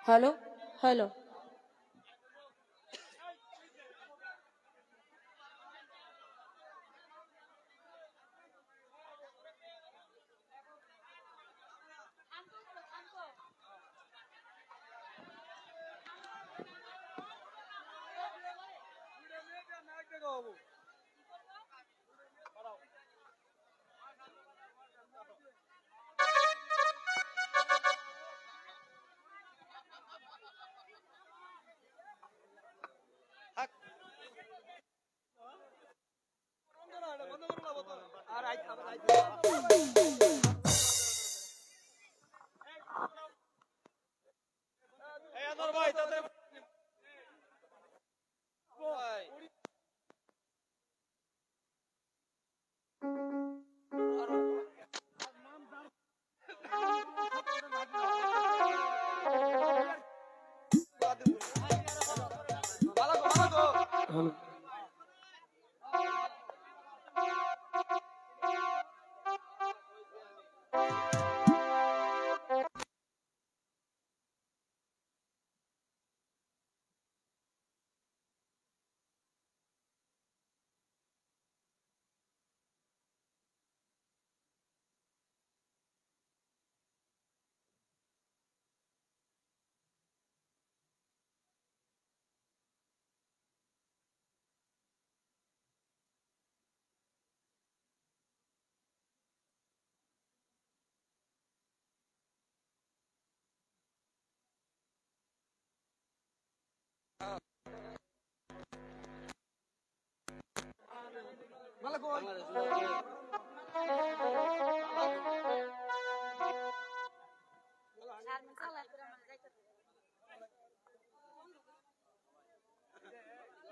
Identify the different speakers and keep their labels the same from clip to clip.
Speaker 1: Hello hello hello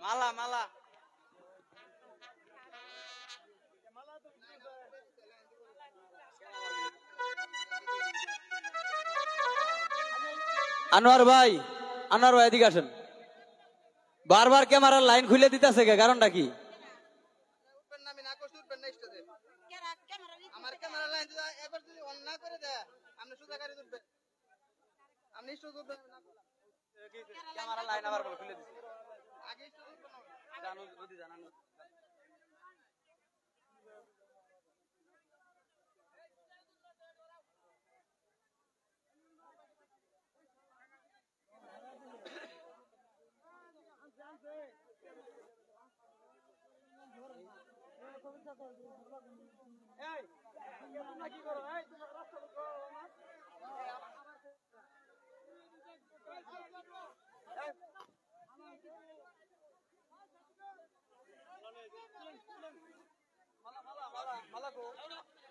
Speaker 2: মালা মালা আনোয়ার ভাই এদিকে আসেন। বারবার ক্যামেরার লাইন খুলে দিতেছে কে, কারণটা কি? ক্যামেরা লাইন আবার খুলে দিছে। জানো যদি জানানো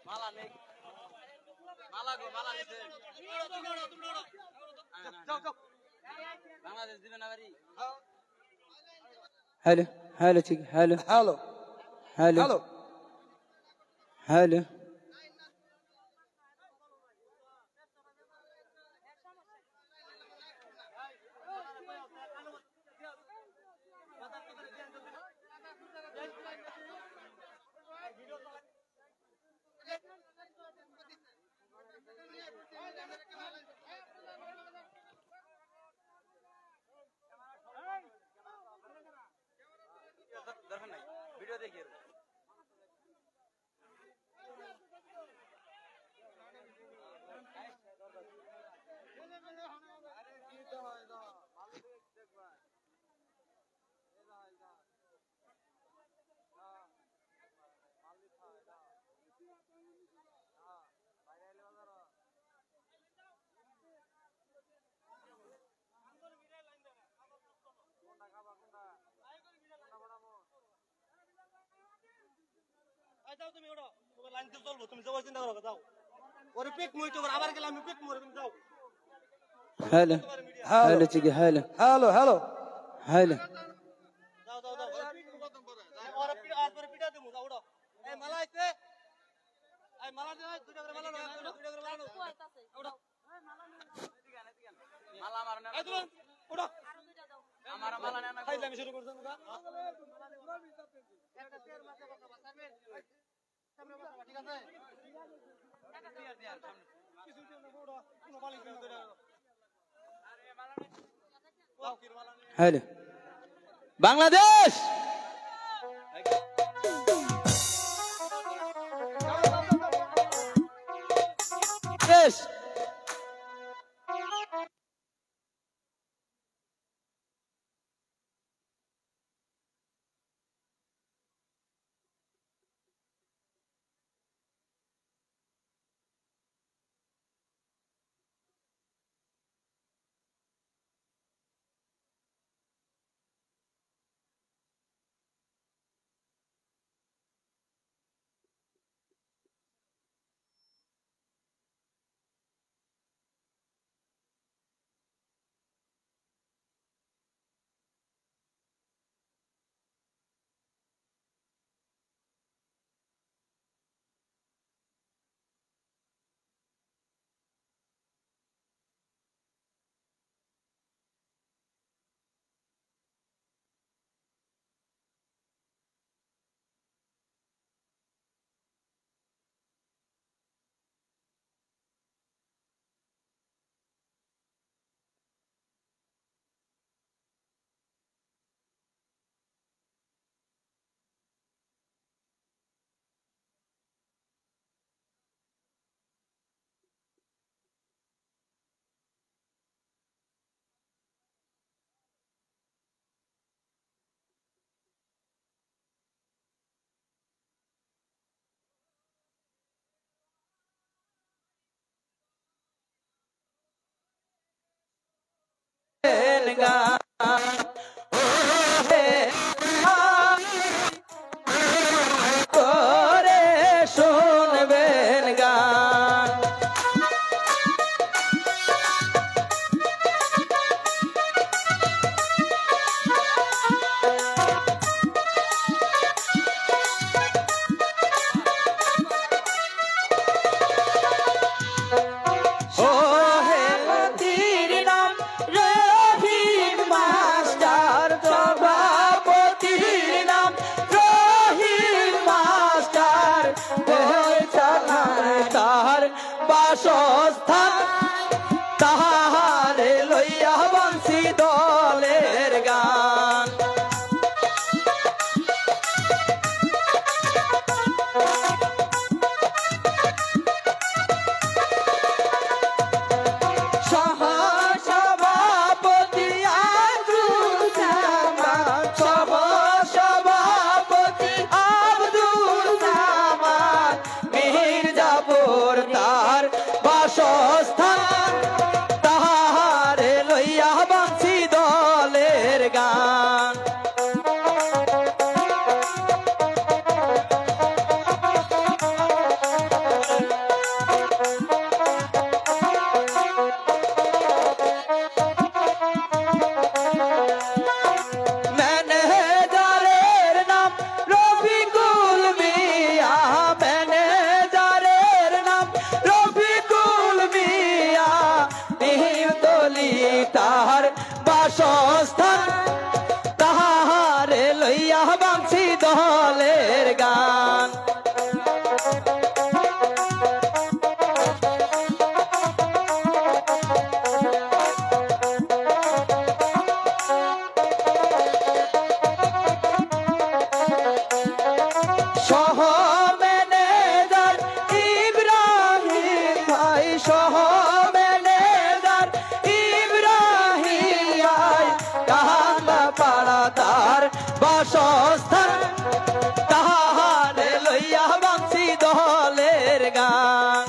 Speaker 2: মালা নেই, মালা গো মালা নিছে। বাংলাদেশ দিবে না বাড়ি।
Speaker 3: হ্যালো হ্যালো ঠিক hello
Speaker 2: hello
Speaker 3: hello
Speaker 2: hello
Speaker 3: hello
Speaker 2: দরকার নাই, ভিডিও দেখি। তুমি ওটা তোমার লাইন তো চলবো, তুমি যাওয়ার চিন্তা করো, যাও। ওরে পিক মুই তো আবার গেলাম, আমি পিক মুই, তুমি যাও।
Speaker 3: হ্যালো হ্যালো ঠিক হ্যালো
Speaker 2: হ্যালো হ্যালো
Speaker 3: হ্যালো
Speaker 2: যাও যাও যাও। ওরে পিক খতম করে ওরে পিক আর পরে পিটা দেবো, যাও ওটা। এই মালা আইছে, এই মালা দে, দুইটা করে মালা নাও, দুইটা করে মালা নাও। ওটা মালা আমার না, এই তুমি ওটা আমার মালা না না খাইলে আমি শুরু করছি না। একটা তের মাঝে কথা বাঁচাবেন, সামনে বসা ঠিক আছে। টাকা দেয়ার সামনে কিছু দিন না ওটা কোনো বালি করে। আরে মালা
Speaker 3: হ্যালো বাংলাদেশ দেশ করে শুনবেন গান ও হে মতির নাম রহিম মাস্টার সভাপতির নাম রহিম মাস্টার তাহার বাসস্থান তাহারে লইয়া বংশী দলের গান সভাপতি আব্দুল সামাদ সভাপতি আব্দুল সামাদ মির্জাপুর তার বাসস্থান তাহারে লইয়া বংশী দলের গান ম্যানেজারের নাম রফিকুল মিয়া ম্যানেজারের নাম রফিকুল মিয়া নিহিতলি তাহার বাসস্থান তাহারে লইয়া বংশী দলের গান সহ ম্যানেজার ইব্রাহিম ভাই সহ ম্যানেজার ইব্রাহিম ভাই কাহালা পাড়া তার বাসস্থান তাহারে লইয়া বংশী দলের গান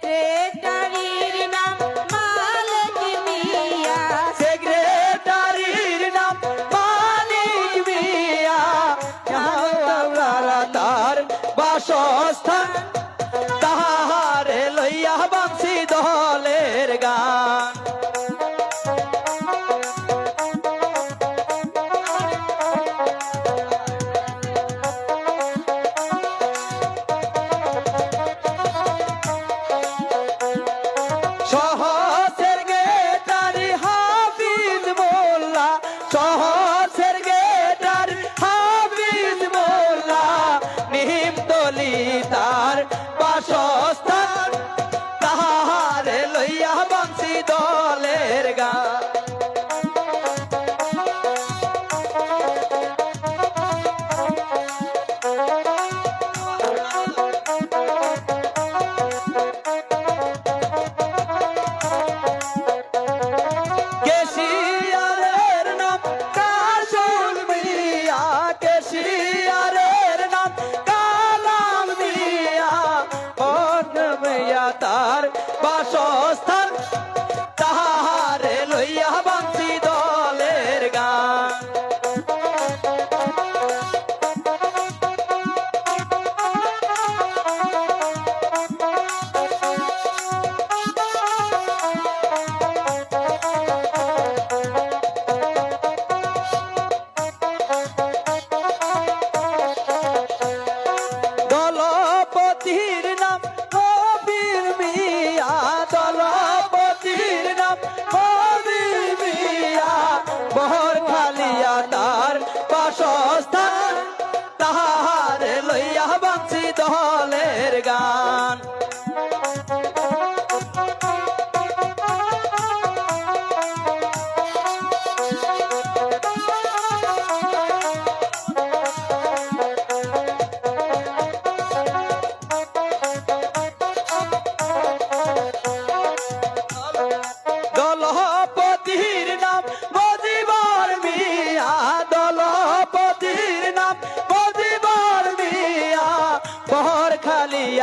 Speaker 1: সেক্রেটারির নাম মালিক মিয়া
Speaker 3: সেক্রেটারির নাম মালিক মিয়া তার বাসস্থান তাহারে লইয়া বংশী দলের গান সহ সেক্রেটারি হাফিজ মোল্লা সহ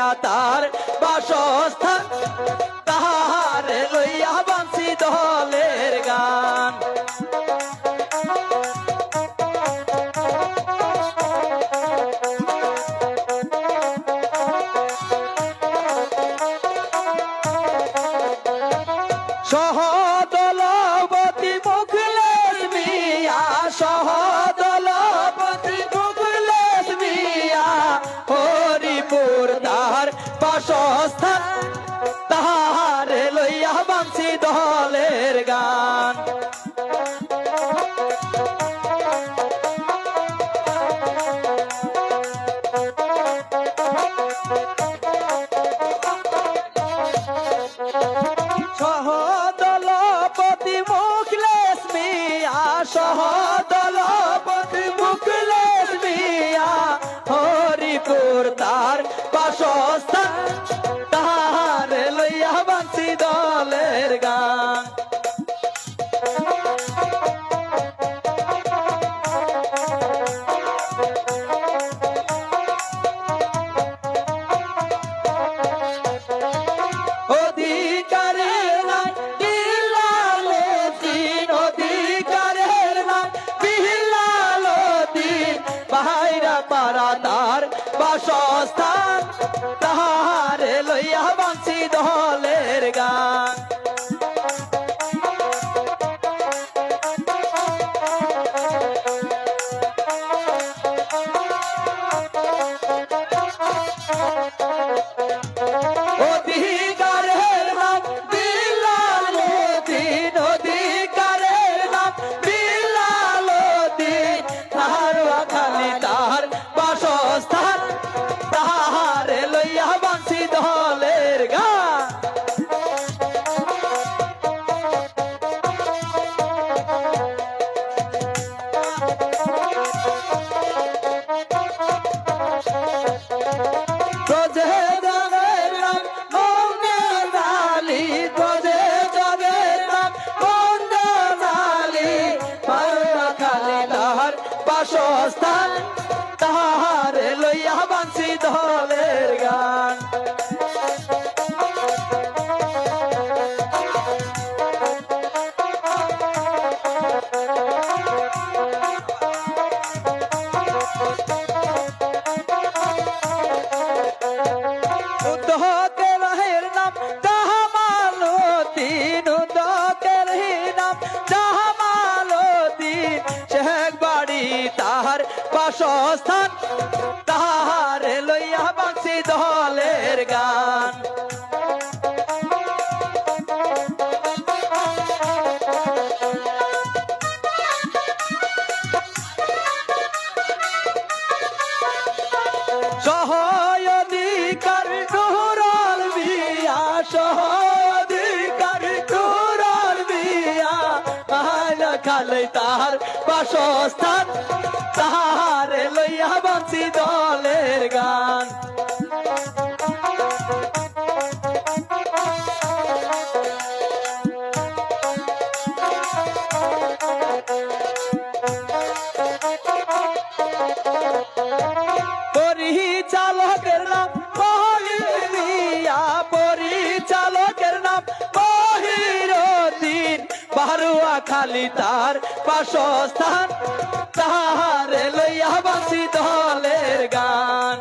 Speaker 3: লইয়া তার বাসস্থান তাহারে লইয়া বাঁশি দলের গান সহদলপতি মুখলেশ মিয়া সহদলপতি মুখলেশ মিয়া হরিপুর তাহার বাসস্থান তাহারে লইয়া বাঁশি দলের গান সহদলপতি মুখলেশ মিয়া সহদলপতি মুখলেশ মিয়া হরিপুর তার বাসস্থান তাহারে লইয়া বাঁশি দলের গান অধিকারের নাম বিল্লালউদ্দিন অধিকারের নাম বিল্লালউদ্দিন বাহিরা পারা তার বাসস্থান তাহারে লইয়া বাঁশি দলের গান অধিকারের নাম বিল্লালউদ্দিন অধিকারের নাম বিল্লালউদ্দিন খালি তাহার বাসস্থান তাহারে লইয়া বাঁশি দলের গান প্রজেজনের নাম মঙ্গল আলী প্রজেজনের নাম মঙ্গল আলী পায়রা খালি তাহার বাসস্থান তাহারে লইয়া বাঁশি দলের গান উদ্দকের নাম জামালউদ্দিন উদ্দকের নাম জামালউদ্দিন শেখ বাড়ি তাহার বাসস্থান তাহারে লইয়া বাঁশি দলের গান সহঅধিকার নুরুল মিয়া সহঅধিকার নুরুল মিয়া মালা খালি তাহার বাসস্থান তাহারে লইয়া বাঁশি দলের গান পরিচালকের নাম মহিমিয়া পরিচালকের নাম মহিরুদ্দিন বারুয়া খালি তার বাসস্থান তাহারে লইয়া বাঁশি দলের গান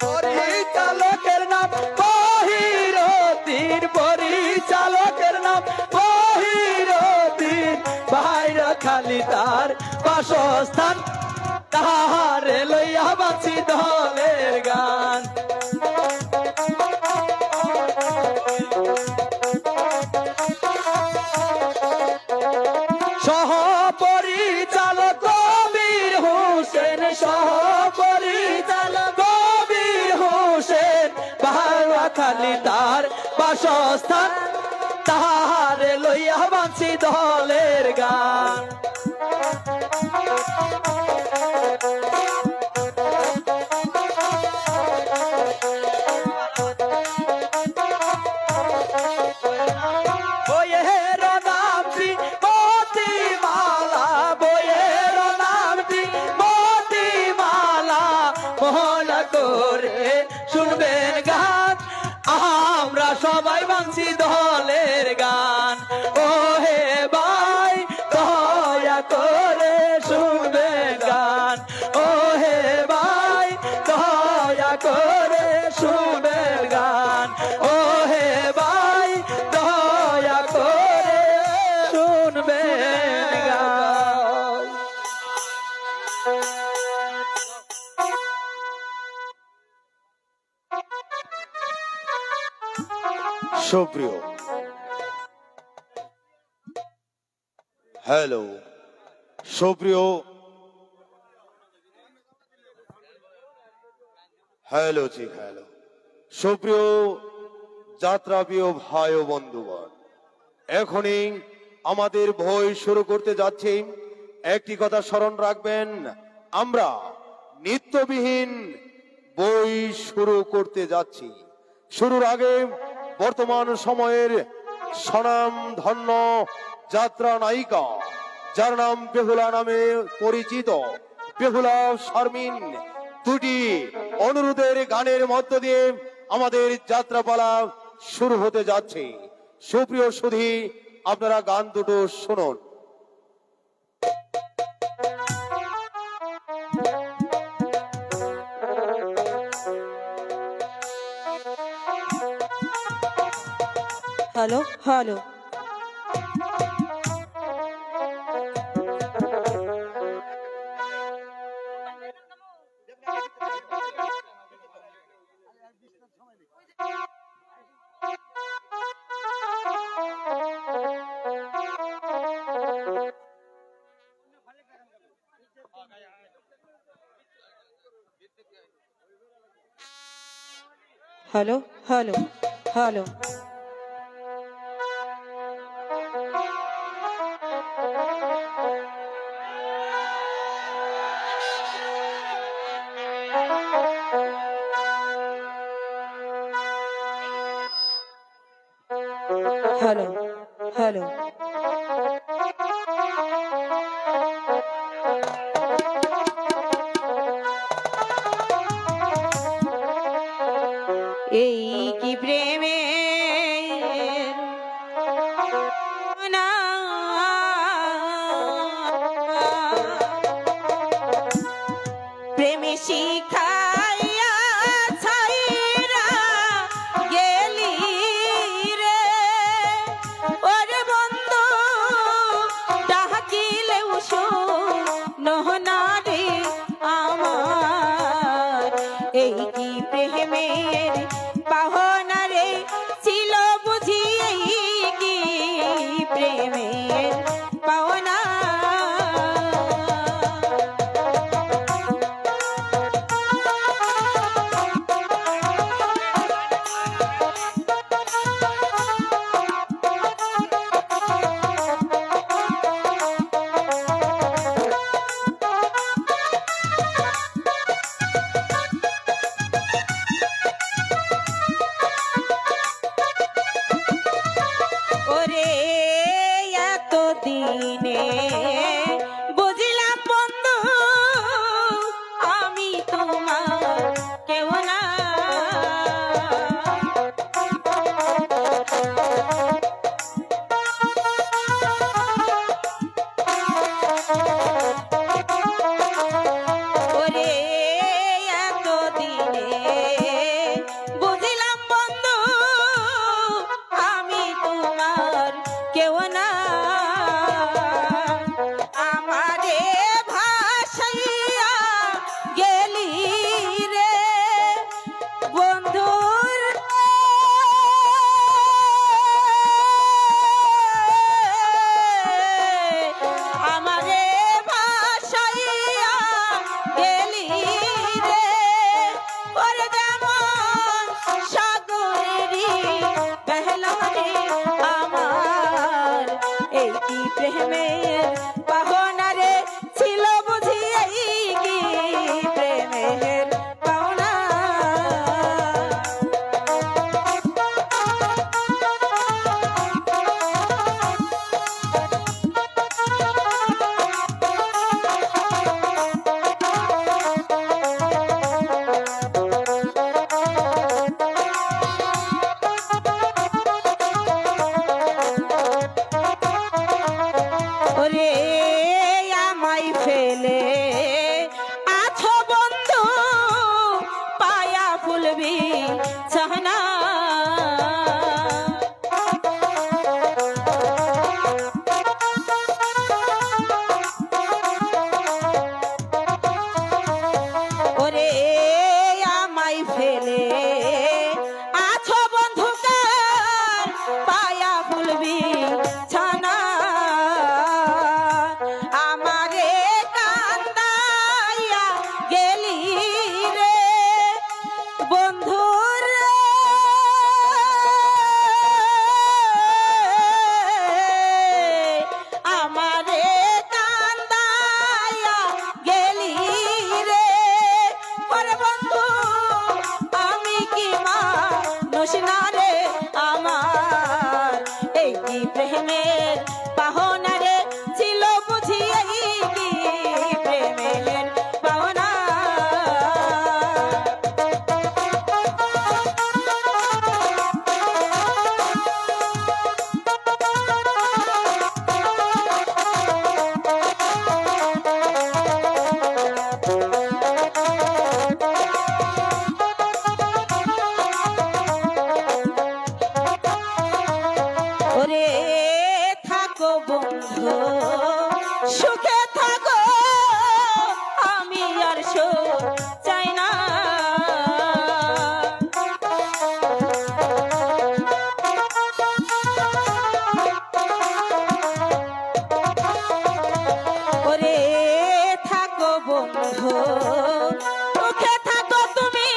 Speaker 3: পরিচালকের নাম মহিরুদ্দিন পরিচালকের নাম মহিরুদ্দিন বাইরে খালি তার বাসস্থান তাহারে লইয়া বাঁশি দলের গান সহপরিচালক কবির হোসেন সহপরিচালক কবির হোসেন বাহারা খালি তার বাসস্থান তাহারে লইয়া বাঁশি দলের গান বাঁশি দলের গান ও হে ভাই দয়া করে শুনবে গান ও হে ভাই দয়া করে শুনবে গান ও হে ভাই দয়া করে শুনবে গান
Speaker 4: সুপ্রিয় হ্যালো সুপ্রিয় হ্যালো জি হ্যালো সুপ্রিয় যাত্রাপ্রিয় ভাই ও বন্ধুগণ এখনই আমাদের বই শুরু করতে যাচ্ছি একটি কথা স্মরণ রাখবেন আমরা নিত্যবিহীন বই শুরু করতে যাচ্ছি শুরুর আগে বর্তমান সময়ের স্বনাম ধন্য যাত্রা নায়িকা যার নাম বেহুলা নামে পরিচিত বেহুলা শারমিন দুটি অনুরোধের গানের মধ্য দিয়ে আমাদের যাত্রাপালা শুরু হতে যাচ্ছে সুপ্রিয় সুধী আপনারা গান দুটো শুনুন
Speaker 1: hello hello hello hello hello hello hello এই কি প্রেমের না প্রেমে শিখাইয়া ছাইরা গেলি রে ওরে বন্ধু ডাকিলেও নহনা রে আমার এই কি প্রেমের পাহনা রে ছিল বুঝি এই কি প্রেমের পাওনা ওরে এত দিনে বুঝলাম বন্ধু আমি তোমার কেউ না ওরে এত দিনে বুঝলাম বন্ধু আমি তোমার কেউ না আমারে ভাসাইয়া গেলি রে বন্ধুর আমারে ভাসাইয়া গেলি রে ওরে যেমন সাগরেরই বেহলা রে আমার এই কি প্রেমের পাওনা রে ছিল বুঝি এই কি প্রেমের পাওনা ভুলবি চাহনা ওরে আমায় ফেলে আছো বন্ধুকার পায়া ভুলবি ছানা আমারে কান্দাইয়া গেলি রে বন্ধুর আমারে কান্দাইয়া গেলি রে ওরে বন্ধু আমি কি মানুষ না রে আমার এই কি প্রেমের পাহনা রে ছিল বুঝি এই কি প্রেমের পাহনা ওরে থাকো বন্ধু সুখে থাকো আমি আর সুখ চাই না ওরে থাকো বন্ধু সুখে থাকো তুমি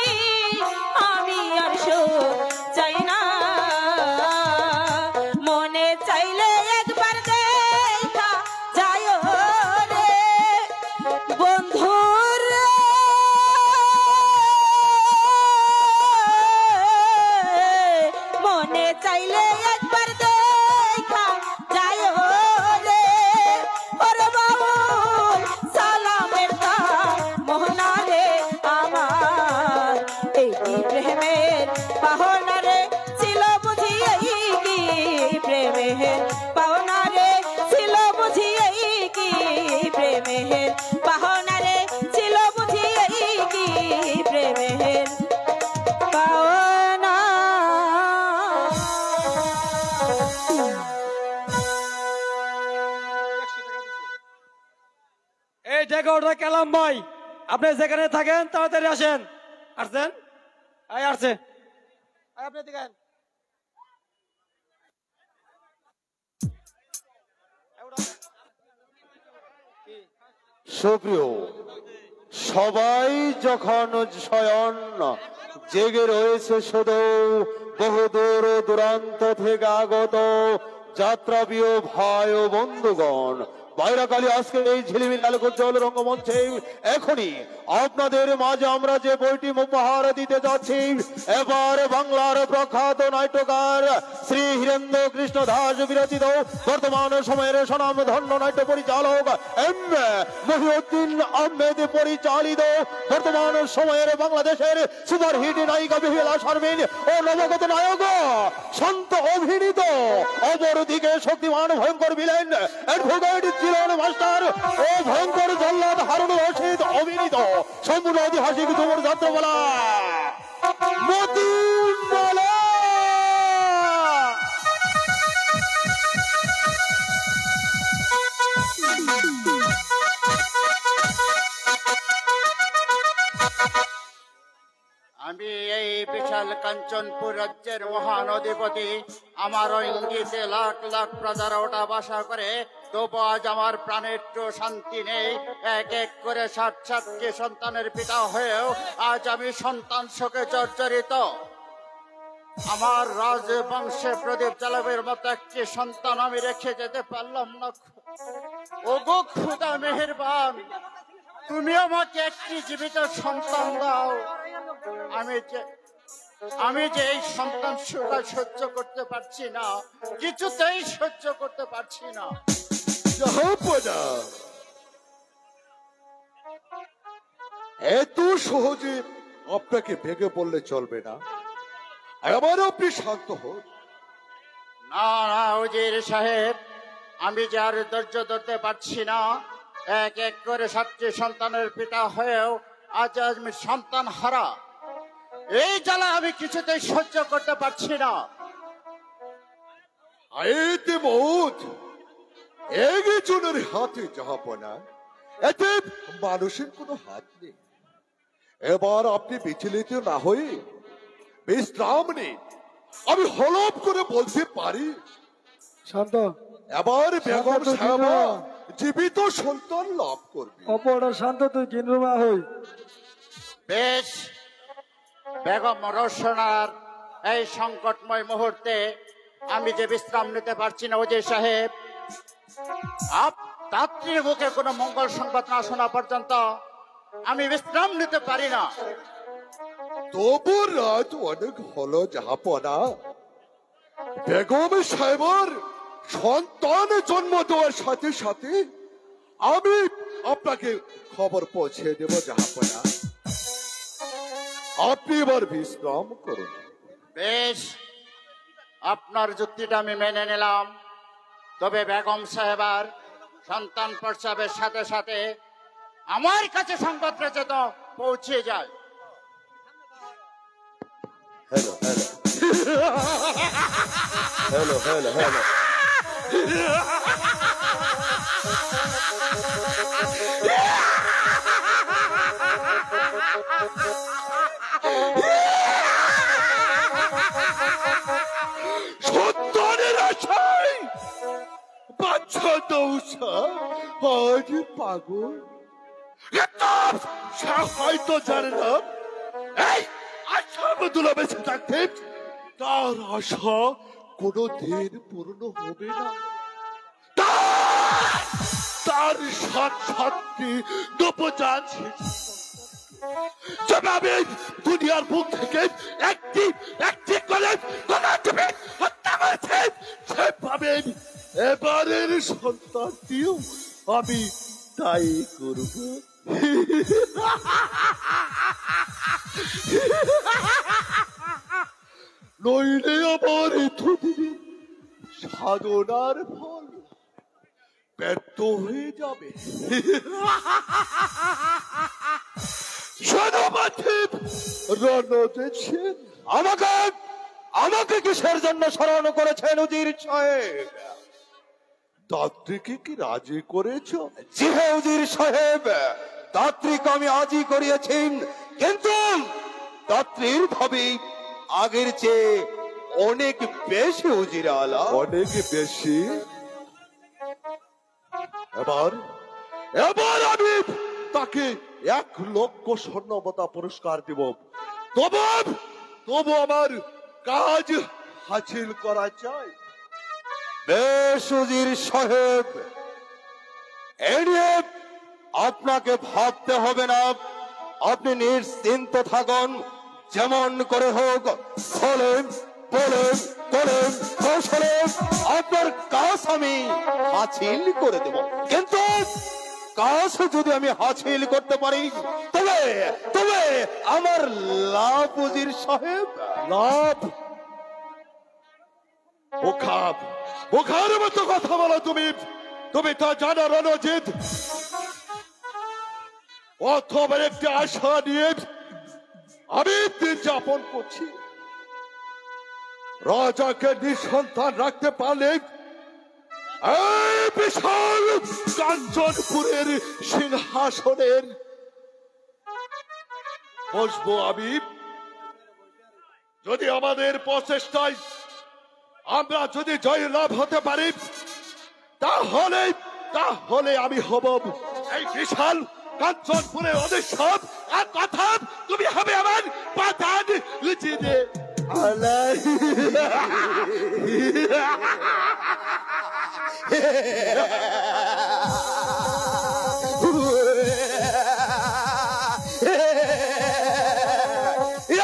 Speaker 1: আমি আর সুখ চাই না মনে চাইলে একবার দেখা যায় রে বন্ধুর মনে চাইলে একবার দেখা যায় রে ওরে বাউল সালামের তা মোহনা রে আমার এই কি প্রেমের পাহনা রে ছিল বুঝি এই কি প্রেমের পাওনা রে ছিল বুঝি এই কি প্রেমের পাওনা রে ছিল বুঝি এই কি প্রেমের পাওনা
Speaker 3: এই জায়গা ওটা কালাম ভাই, আপনি যেখানে থাকেন তাড়াতাড়ি আসেন। আসছেন? আসছে।
Speaker 2: আপনি দেখেন
Speaker 4: সুপ্রিয় সবাই যখন শয়ন জেগে রয়েছে শুধু বহু দূর দূরান্ত থেকে আগত যাত্রাপ্রিয় ভাই ও বন্ধুগণ, বাইরাকালী আজকে এই ঝিলিমিলি আলোকোজ্জ্বল রঙ্গমঞ্চে এখনই আপনাদের মাঝে আমরা যে বইটি উপহার দিতে যাচ্ছি, এবার বাংলার প্রখ্যাত নাট্যকার শ্রী হীরেন্দ্র কৃষ্ণ দাস বিরচিত বর্তমান সময়ের স্বনাম ধন্য নাট্য পরিচালক এম মহিউদ্দিন আহমেদ পরিচালিত বর্তমান সময়ের বাংলাদেশের সুপারহিট নায়িকা বিহিলা শারমিন ও নবগত নায়ক সন্ত অভিনীত অপরদিকে শক্তিমান ভয়ঙ্কর ভিলেন অ্যাডভোকেট চিরন মাস্টার ও ভয়ঙ্কর জল্লাদ হারুন রশিদ অভিনীত সম্পূর্ণ ঐতিহাসিক তুমুর যাত্রাপালা মতিমালা।
Speaker 5: আমি এই বিশাল কাঞ্চনপুর রাজ্যের মহান অধিপতি, আমার ইঙ্গিতে লাখ লাখ প্রজার ওটা বাসা করে, তবু আজ আমার প্রাণের একটু শান্তি নেই। এক এক করে ৬০-৬০টি সন্তানের পিতা হয়েও আজ আমি সন্তান শোকে জর্জরিত। আমার রাজবংশে প্রদীপ জ্বালাবের মতো একটি সন্তান আমি রেখে যেতে পারলাম না। ওগো খোদা মেহেরবান, তুমি আমাকে একটি জীবিত সন্তান দাও। আমি যে এই সন্তান সুখা সহ্য করতে পারছি না, কিছুতেই সহ্য করতে পারছি না।
Speaker 6: এত সহজে আপনাকে ভেঙে পড়লে চলবে না, আবার আপনি শান্ত হন।
Speaker 5: না না উজির সাহেব, আমি যে আর ধৈর্য ধরতে পারছি না। এক এক করে 7টি সন্তানের পিতা হয়েও আজ আমি সন্তান হারা। এই জ্বালা আমি কিছুতেই সহ্য করতে পারছি না।
Speaker 6: আইতে মৌত একজনের হাতে জাহাপনা, এতে মানুষের কোনো হাত নেই। এবার আপনি বিচলিত না হয়ে বিশ্রাম নিন। আমি হলপ করে বলতে পারি,
Speaker 3: শান্ত।
Speaker 6: এবার বেগম
Speaker 3: শান্ত
Speaker 6: সাহেবা
Speaker 3: কিনা?
Speaker 6: জীবিত সন্তান লাভ করবে।
Speaker 3: অপরটা শান্ত, তুই কিনরুমা হই।
Speaker 5: বেশ, বেগম রোশনার এই সংকটময় মুহূর্তে আমি যে বিশ্রাম নিতে পারছি না ওজির সাহেব, রাত্রির মুখে কোনো মঙ্গল সংবাদ না শোনা পর্যন্ত আমি বিশ্রাম নিতে পারি না।
Speaker 6: তবু রাত অনেক হলো জাহাপনা। বেগম সাহেবের সন্তান জন্ম দেওয়ার সাথে সাথে আমি আপনাকে খবর পৌঁছে দেব জাহাপনা। আপনি এবার বিশ্রাম করুন।
Speaker 5: বেশ, আপনার যুক্তিটা আমি মেনে নিলাম। তবে বেগম সাহেবার সন্তান প্রসবের সাথে সাথে আমার কাছে সংবাদটা যেন পৌঁছে যায়।
Speaker 4: Hello hello hello hello hello
Speaker 6: সন্তানের আশায় বাচ্চা দৌসা আজ পাগল। হয়তো জানে না এই আশা বদলা বেঁচে থাকতে তার আশা কোনো দিন পূর্ণ হবে না। তার সাথী নবজাত যেভাবে দুনিয়ার বুক থেকে একটি করে হত্যা করেছে, সেভাবে এবারের সন্তানটিও আমি তাই করব। নইলে আমার এতদিনের সাধনার ফল ব্যর্থ হয়ে যাবে।
Speaker 4: আমাকে আমাকে কিসের জন্য স্মরণ করেছেন উজির সাহেব?
Speaker 6: দাত্রীকে কি রাজি করেছ?
Speaker 4: জি হ্যাঁ উজির সাহেব, দাত্রীকে আমি আজই করিয়েছি, কিন্তু দাত্রীর ভাবে আগের চেয়ে অনেক বেশি উজির আলা।
Speaker 6: অনেক বেশি? এবার এবার আমি তাকে 1,00,000 স্বর্ণবতা পুরস্কার দিব। তবু আমার কাজ হাসিল করা চাই।
Speaker 4: বেশ উজির সাহেব, এ নিয়ে আপনাকে ভাবতে হবে না। আপনি নিশ্চিন্ত থাকুন। যেমন করে হোক হলেন বলেন করেন কৌশলে আপনার কাজ আমি হাসিল করে দেব। কিন্তু কাজ যদি আমি হাসিল করতে পারি তবে তবে আমার লাভ উজির সাহেব।
Speaker 6: লাভ? বোখার মতো কথা বলো তুমি। তুমি তা জানো রণজিৎ, অথবা একটি আশা নিয়ে আমি দিন যাপন করছি। রাজাকে নিঃসন্তান রাখতে পারলে এই বিশাল কাঞ্চনপুরের সিংহাসনের বসবো আমি। যদি আমাদের প্রচেষ্টায় আমরা যদি জয় লাভ হতে পারি তাহলে আমি হব এই বিশাল কাঞ্চনপুরের অধীশ্বর। আর কথা তুমি হবে আমার পাতান উচিতে।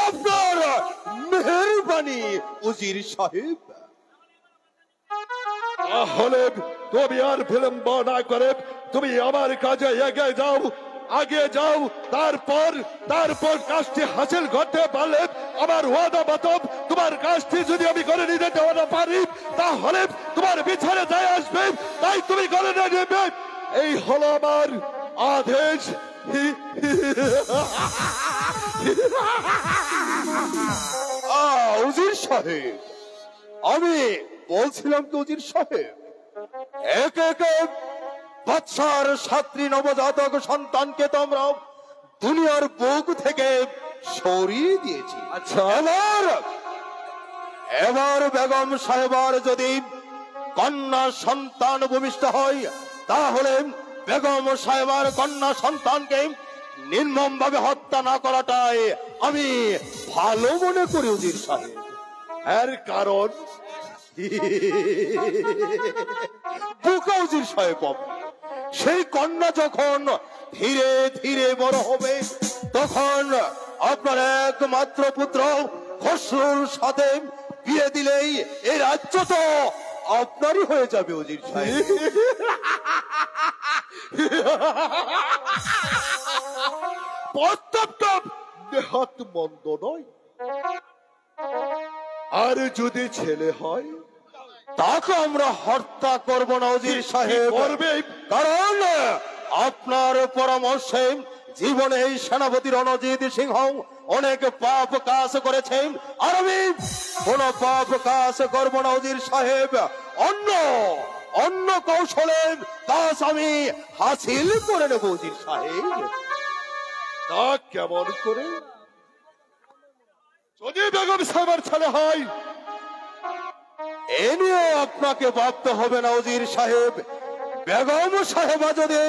Speaker 4: আপনার মেহরবানি উজির সাহেব।
Speaker 6: তাহলে তুমি আর বিলম্ব না করে তুমি আমার কাজে এগিয়ে যাও, আগে যাও। তারপর কাজটি হাসিল করতে পারলে আমার ওয়াদা মতো তোমার কাজটি যদি আমি করে নিতে না পারি তাহলে তোমার বিছানে যায় আসবে, তাই তুমি করে নেবে। এই হলো আমার আদেশ।
Speaker 4: উজির সাহেব, আমি বলছিলাম তো উজির সাহেব, এক এক বাদশার সাত্রী নবজাতক সন্তানকে তো আমরা দুনিয়ার বুক থেকে সরিয়ে দিয়েছি। আচ্ছা, এবার বেগম সাহেবার যদি কন্যা সন্তান ভূমিষ্ঠ হয়, তাহলে বেগম সাহেবার কন্যা সন্তানকে নির্মম ভাবে হত্যা না করাটাই আমি ভালো মনে করি উজির সাহেব।
Speaker 6: এর কারণ
Speaker 4: বোকা উজির সাহেব, সেই কন্যা যখন ধীরে ধীরে বড় হবে, তখন আপনার একমাত্র পুত্র খসরুর সাথে বিয়ে দিলেই এই রাজ্য তো আপনারই হয়ে যাবে উজির সাহেব।
Speaker 6: প্রস্তাবটা নেহাত মন্দ নয়। আর যদি ছেলে হয়,
Speaker 4: তাকে আমরা হত্যা করব না উজির সাহেব,
Speaker 6: করবে,
Speaker 4: কারণ আপনার পরামর্শে জীবনে এই সেনাপতি রণজিৎ সিংহ অনেক পাপ কাজ করেছেন, আর আমি কোন পাপ কাজ করব না উজির সাহেব। অন্য কৌশলে কাজ আমি হাসিল করে নেব উজির সাহেব।
Speaker 6: তা কেমন করে? যদি বেগম সাহেবের ছেলে হয়,
Speaker 4: এ নিয়ে আপনাকে ভাবতে হবে না উজির সাহেব। বেগম সাহেবা যদি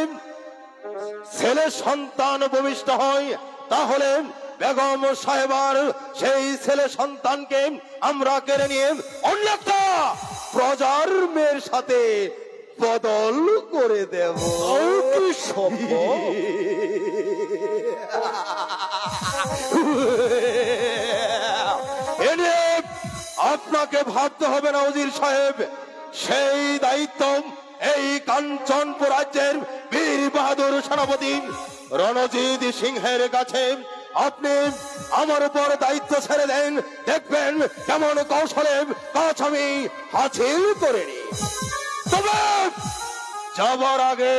Speaker 4: ছেলে সন্তান ভূমিষ্ঠ হয়, তাহলে বেগম সাহেবার সেই ছেলে সন্তানকে আমরা কেড়ে নিয়ে অন্য একটা প্রজার মেয়ের সাথে বদল করে দেব।
Speaker 6: কি সম্ভব?
Speaker 4: এ নিয়ে আপনাকে ভাবতে হবে না উজির সাহেব। সেই দায়িত্ব এই কাঞ্চনপুর রাজ্যের বীর বাহাদুর সেনাপতি রণজিৎ সিংহের কাছে আপনি আমার উপর দায়িত্ব ছেড়ে দেন, দেখবেন কেমন কৌশলে কাজ আমি হাসিল করে নি। তবে যাবার আগে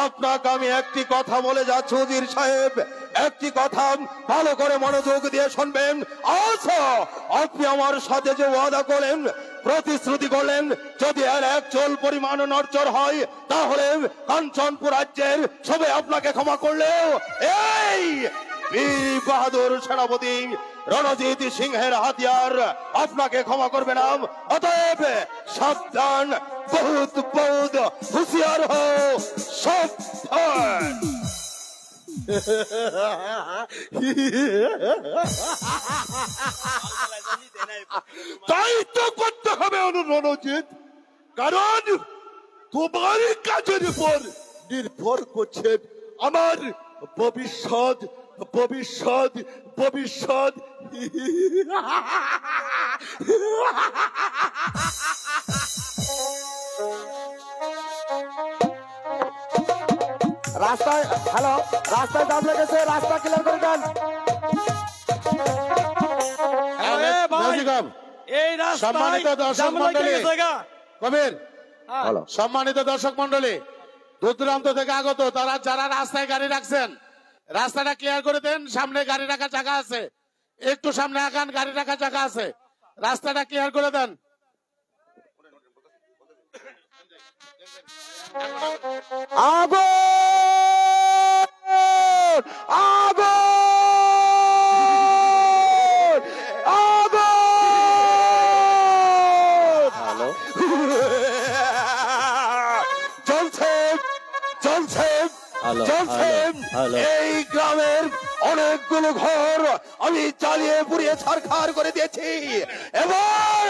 Speaker 4: আপনাকে আমি একটি কথা বলে যাচ্ছি উজির সাহেব, একটি কথা ভালো করে মনোযোগ দিয়ে শুনবেন। আচ্ছা, আপনি আমার সাথে যে ওয়াদা করলেন, প্রতিশ্রুতি করলেন, যদি আর এক চোল পরিমাণ নড়চড় হয়, তাহলে কাঞ্চনপুর রাজ্যের সবাই আপনাকে ক্ষমা করলেও এই বীর বাহাদুর সেনাপতি রণজিৎ সিংহের হাতিয়ার আপনাকে ক্ষমা করবে না। অতএব সাবধান, বহুত বহুত হুঁশিয়ার হো, সাবধান।
Speaker 6: তাই তো করতে হবে রণজিৎ, কারণ তোমার কাজের উপর নির্ভর করছে আমার ভবিষ্যৎ ভবিষ্যৎ ভবিষ্যৎ।
Speaker 3: রাস্তায়, হ্যালো, রাস্তায় জাম লেগেছে, রাস্তা ক্লিয়ার করে দেন। এই
Speaker 6: সম্মানিত দর্শক মন্ডলী, কবির, সম্মানিত দর্শক মন্ডলী, দূর দূরান্ত থেকে আগত তারা যারা রাস্তায় গাড়ি রাখছেন, রাস্তাটা ক্লিয়ার করে দেন। সামনে গাড়ি রাখার জায়গা আছে, একটু সামনে আগান, গাড়ি রাখার জায়গা আছে, রাস্তাটা ক্লিয়ার করে দেন।
Speaker 3: আগুন, আগুন, আগুন। হ্যালো,
Speaker 4: চলছে চলছে চলছে। এই গ্রামের অনেকগুলো ঘর আমি জ্বালিয়ে পুড়িয়ে ছারখার করে দিয়েছি। এবার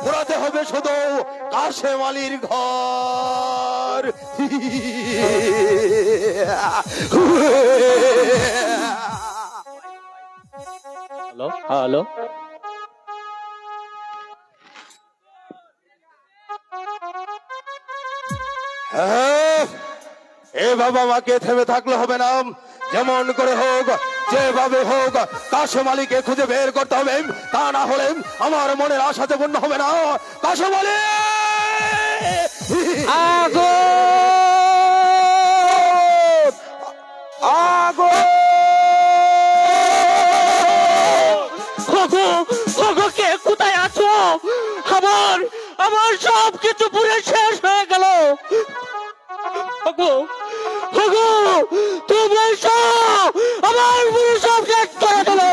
Speaker 4: পোড়াতে হবে শুধু কাশেম আলীর ঘর।
Speaker 3: Hello, hello.
Speaker 4: এভাবে আমাকে থেমে থাকলে হবে না। যেমন করে হোক, যেভাবে হোক, কাশেম আলীকে খুঁজে বের করতে হবে, তা না হলে আমার মনের আশা যে পূর্ণ হবে না। কাশেম আলী,
Speaker 3: আগুন, আগুন। আমার আমার সব কিছু পুরো শেষ হয়ে গেল। ওগো ওগো তুমি এসো, আমার পুরো সব শেষ করে দিলো।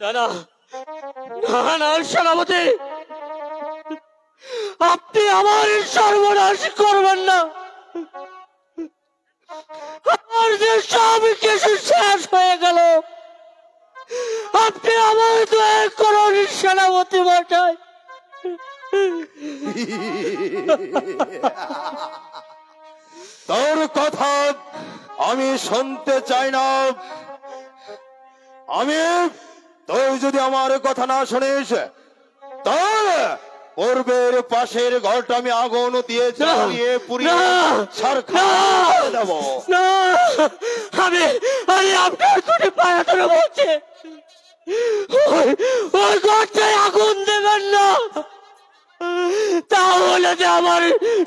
Speaker 3: না না না না সেনাপতি, আপনি আমার সর্বনাশ করবেন না। আমার যে সব কিছু শেষ হয়ে গেল, আপনি আমার দয়া করুন সেনাপতি মশাই।
Speaker 4: তোর কথা আমি শুনতে চাই না। আমি তুই যদি আমার কথা না শুনিস, তাহলে পূর্বের পাশের ঘরটা আমি আগুন দিয়ে জ্বালিয়ে পুড়িয়ে ছারখার করে দেব।
Speaker 3: না, আমি আমি আপনার দুটি পায়ে ধরে বলছি, ওই ঘরটায় আগুন দেবেন না, তাহলে যে আমার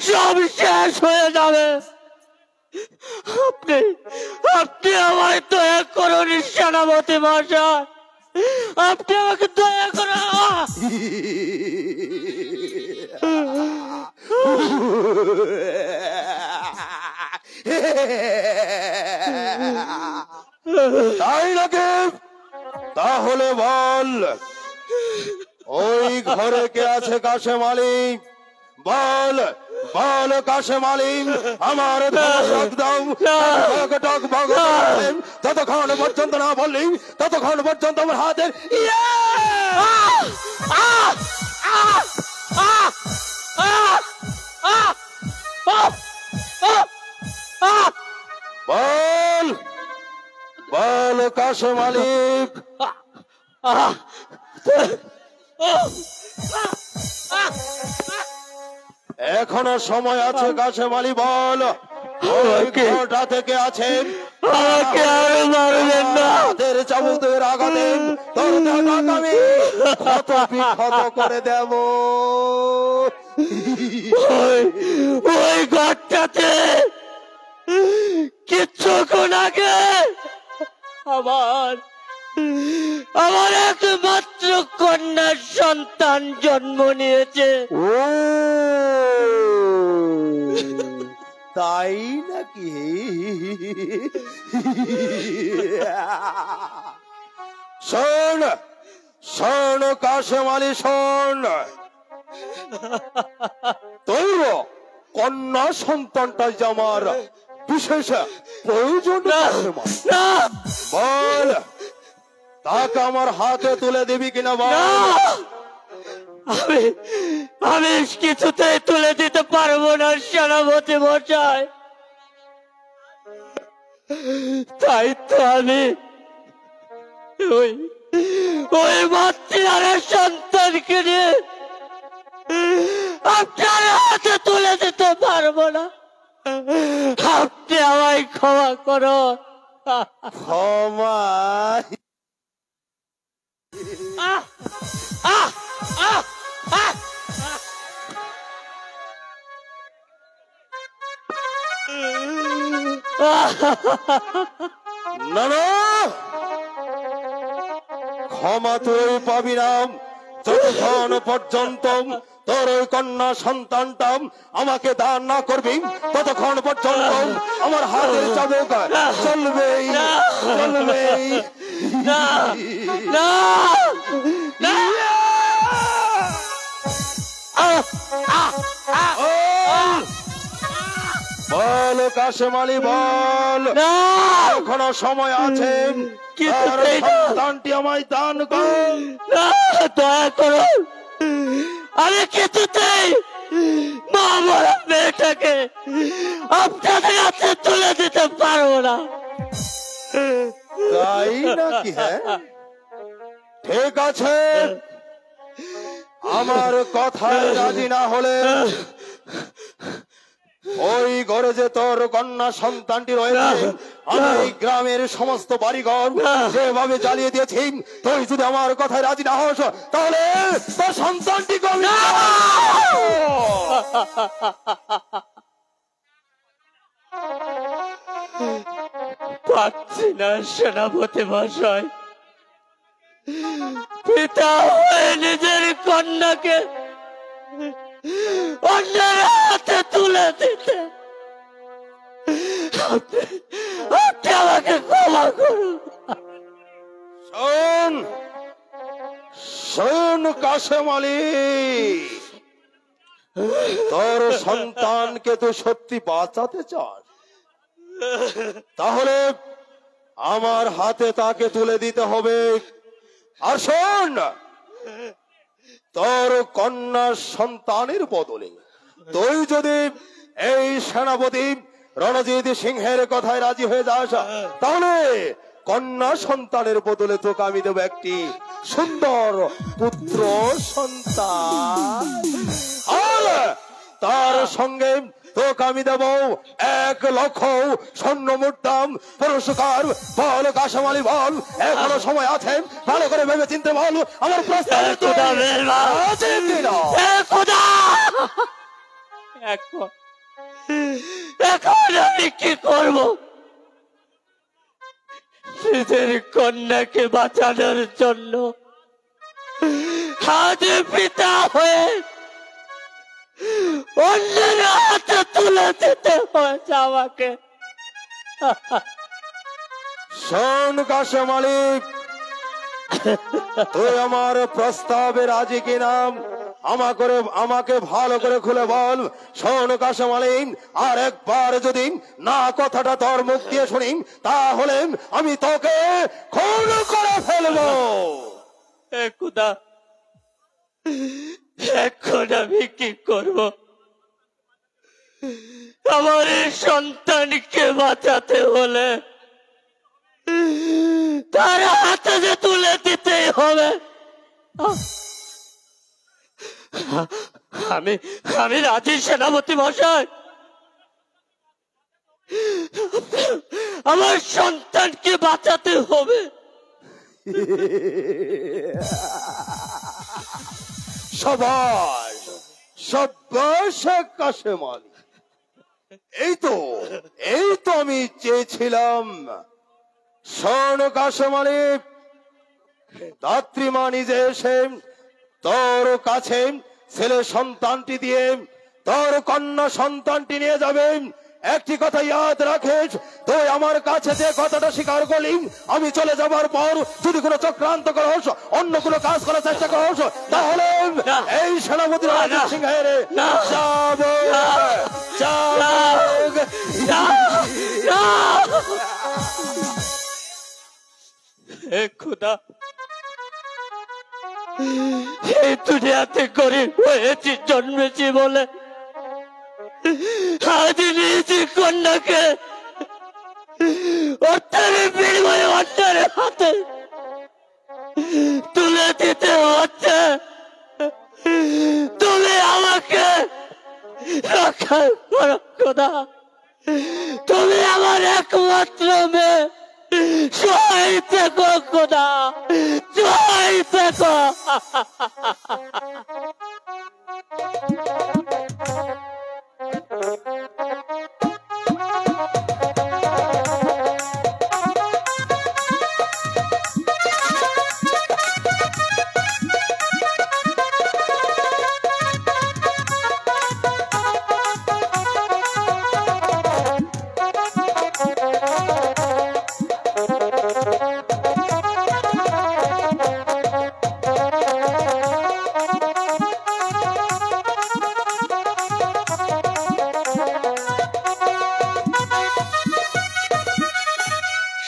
Speaker 3: সব শেষ হয়ে যাবে। আপনি আপনি আমায় দয়া করুন সেনাপতি মশাই, আপনি আমাকে দয়া করুন।
Speaker 4: তাই নাকি? তাহলে বল, ওই ঘরে কে আছে কাশেম আলী? বল বল কাশেম আলী, আমার যতক্ষণ পর্যন্ত না বললি, ততক্ষণ পর্যন্ত আমার হাতের বল বল কাশেম আলী। এখনো সময় আছে কাশেম আলী, বল ওই ঘরটা থেকে আছেন। হাতের চাবুকের আঘাতে তোর দেহটাকে আমি ক্ষত বিক্ষত করে দেব।
Speaker 3: ওই ঘরটাতে কিছুক্ষণ আগে আমার আমার একমাত্র কন্যার সন্তান জন্ম নিয়েছে।
Speaker 4: তাই নাকি? শোন শোন কাশেম আলী, শোন, তোর কন্যা সন্তানটা যে আমার বিশেষ প্রয়োজন। বল তাকে আমার হাতে তুলে দিবি কিনা বল।
Speaker 3: আমি কিছুতেই তুলে দিতে পারবো না সেনাপতি মশাই। তাই তো আমি ওই মাতৃহারা সন্তানকে নিয়ে আপনার হাতে তুলে দিতে পারবো না। আপনি আমায় ক্ষমা করো।
Speaker 4: ক্ষমা? না না, ক্ষমা তুই পাবি না যতক্ষণ পর্যন্ত তোর ওই কন্যা সন্তানটা আমাকে দান না করবি, ততক্ষণ পর্যন্ত আমার হাতের চাবুক চলবেই চলবেই। বল কাশেম আলী, বল এখনো সময় আছে, সন্তানটি আমায় দান কর।
Speaker 3: দয়া করো, আমি কিছুতেই মা বলা মেয়েটাকে আপনাদের হাতে তুলে দিতে পারবো না।
Speaker 4: তাই নাকি? হ্যাঁ ঠিক আছে, আমার কথায় রাজি না হলে ওই ঘরে যে তোর কন্যা সন্তানটি রয়েছে, আমি গ্রামের সমস্ত বাড়িঘর যেভাবে জ্বালিয়ে দিয়েছি, তুই যদি আমার কথায় রাজি না হস, তাহলে তোর সন্তানটি
Speaker 7: সেনাপতি মশাই, পিতা হয়ে নিজের কন্যাকে অন্যের হাতে তুলে দিতে আপনি আমাকে ক্ষমা করুন।
Speaker 4: শোন শোন কাশেম আলী, তোর সন্তানকে তো সত্যি বাঁচাতে চাস, তাহলে আমার হাতে তাকে তুলে দিতে হবে। আর শোন, তোর কন্যা সন্তানের বদলে তুই যদি এই সেনাপতি রণজিৎ সিংহের কথায় রাজি হয়ে যাস, তাহলে কন্যা সন্তানের বদলে তোকে আমি দেবো একটি সুন্দর পুত্র সন্তান, আর তার সঙ্গে তোকে আমি দেব 1 লক্ষ স্বর্ণ মুদ্রাম পুরস্কার। বল কাশেম আলী, বল, এখনো সময় আছে, ভালো করে ভেবে চিনতে বল আমার প্রস্তাব।
Speaker 7: এখন আমি কি করব? নিজের কন্যাকে বাঁচানোর জন্য হাতে পিতা হয়ে অন্যের হাতে তুলে দিতে হয়েছে আমাকে।
Speaker 4: শোন কাশেম আলী, তুই আমার প্রস্তাবে রাজি কিনা আমাকে ভালো করে খুলে বল। শোন কাশেম আলী, আর একবার যদি না কথাটা তোর মুখ দিয়ে শুনি, তাহলে আমি তোকে খুন করে ফেলবো।
Speaker 7: খোদা, এখন আমি কি করব? আমার সন্তানকে বাঁচাতে হলে তার হাতে যে তুলে দিতেই হবে। আমি রাজি সেনাপতি মশাই, আমার সন্তানকে বাঁচাতে হবে।
Speaker 4: সাবাস সাবাস কাশেম আলী, এই তো আমি চেয়েছিলাম। শোন কাশেম আলী, দাত্রীমা নিজে এসে তোর কাছে ছেলে সন্তানটি দিয়ে তোর কন্যা সন্তানটি নিয়ে যাবে। একটি কথা ইয়াদ রাখিস, তুই আমার কাছে যে কথাটা স্বীকার করলি, আমি চলে যাবার পর যদি কোনো চক্রান্ত করস, অন্য কোনো কাজ করার চেষ্টা করস, তাহলে এই সেনাপতি রণজিৎ সিংহের
Speaker 7: খোদা, এই দুনিয়াতে গরিব হয়েছি, জন্মেছি বলে আজ নিজে কন্যাকে অর্থের বিনিময়ে অন্যের হাতে তুলে দিতে হচ্ছে। তুমি আমাকে রক্ষা করো খোদা, তুমি আমার একমাত্র মেয়ে, সহায় থেকো খোদা, সহায় থেকো।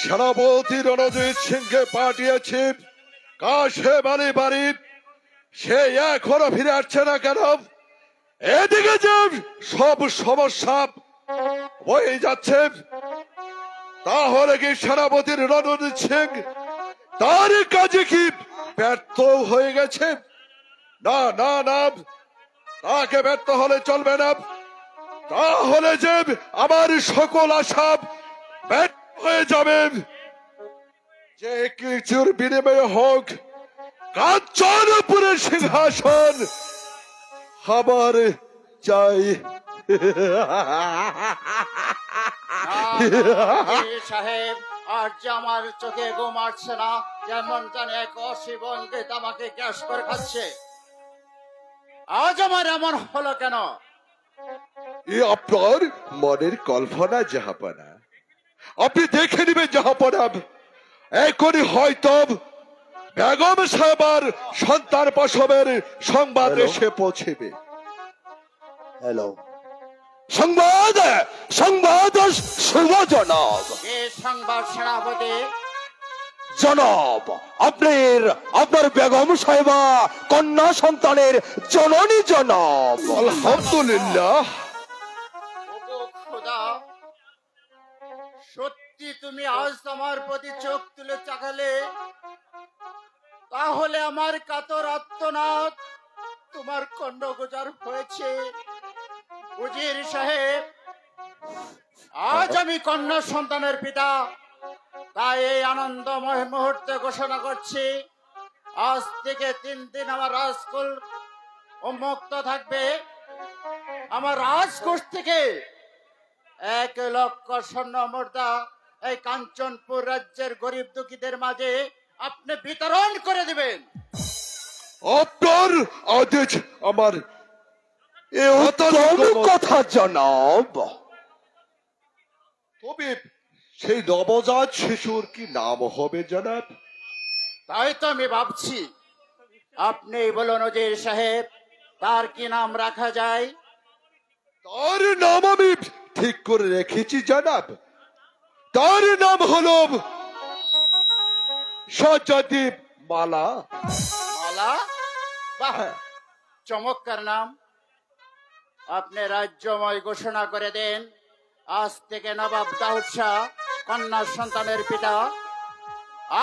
Speaker 6: সেনাপতি রণজিৎ সিংকে পাঠিয়েছি কাশেম আলী বাড়ি, সে এখনো ফিরে আসছে না কেন? এদিকে যে সব সমস্যা হয়ে যাচ্ছে, তাহলে কি সেনাপতির রণজিৎ সিং তার কাজে কি ব্যর্থ হয়ে গেছে? না না না, তাকে ব্যর্থ হলে চলবে না। তাহলে যে আমার সকল আশা ব্যর্থ হয়ে যাবে। যে কিছুর বিনিময়ে হোক কাঞ্চনপুরের সিংহাসন আমার চাই।
Speaker 5: সাহেব, আর যে আমার চোখে ঘুম আসছে না, যেমন জানি এক অশিব ইঙ্গিত আমাকে গ্যাস করে খাচ্ছে। আজ আমার এমন হলো কেন?
Speaker 6: এ আপনার মনের কল্পনা জাহাপনা। আপনি দেখে নেবেন জাহাপনা, এখনই হয়তো বেগম সাহেবার সন্তান প্রসবের সংবাদ এসে পৌঁছেবে।
Speaker 4: হ্যালো, সংবাদ সংবাদ শুভ জনাব।
Speaker 5: এ সংবাদ সেনাপতি?
Speaker 4: জনাব, আপনার বেগম সাহেবা কন্যা সন্তানের জননী জনাব।
Speaker 6: আলহামদুলিল্লাহ।
Speaker 5: ওগো খোদা, সত্যি তুমি আজ আমার প্রতি চোখ তুলে চাকালে, তাহলে আমার কাতর আত্মনাদ তোমার কর্ণগোচর হয়েছে। উজির সাহেব, আজ আমি কন্যা সন্তানের পিতা, তাই এই আনন্দময় মুহূর্তে ঘোষণা করছি, আজ থেকে 3 দিন আমার রাজকুল উন্মুক্ত থাকবে। আমার রাজকোষ থেকে 1 লক্ষ স্বর্ণ মুদ্রা এই কাঞ্চনপুর রাজ্যের গরিব দুঃখীদের মাঝে আপনি বিতরণ করে দিবেন।
Speaker 6: আপনার আদেশ আমার এ
Speaker 4: উত্তম কথা জনাব।
Speaker 6: তবে সেই নবজাত শিশুর কি নাম হবে জনাব?
Speaker 5: তাই তো আমি ভাবছি, আপনি বলুন উজির সাহেব, তার কি নাম রাখা যায়?
Speaker 6: তার নাম আমি ঠিক করে রেখেছি জনাব। তার নাম হলো সহজাদী মালা।
Speaker 5: মালা? বাহ, চমৎকার নাম। আপনি রাজ্যময় ঘোষণা করে দেন, আজ থেকে নবাব দাউদ শাহ কন্যার সন্তানের পিতা,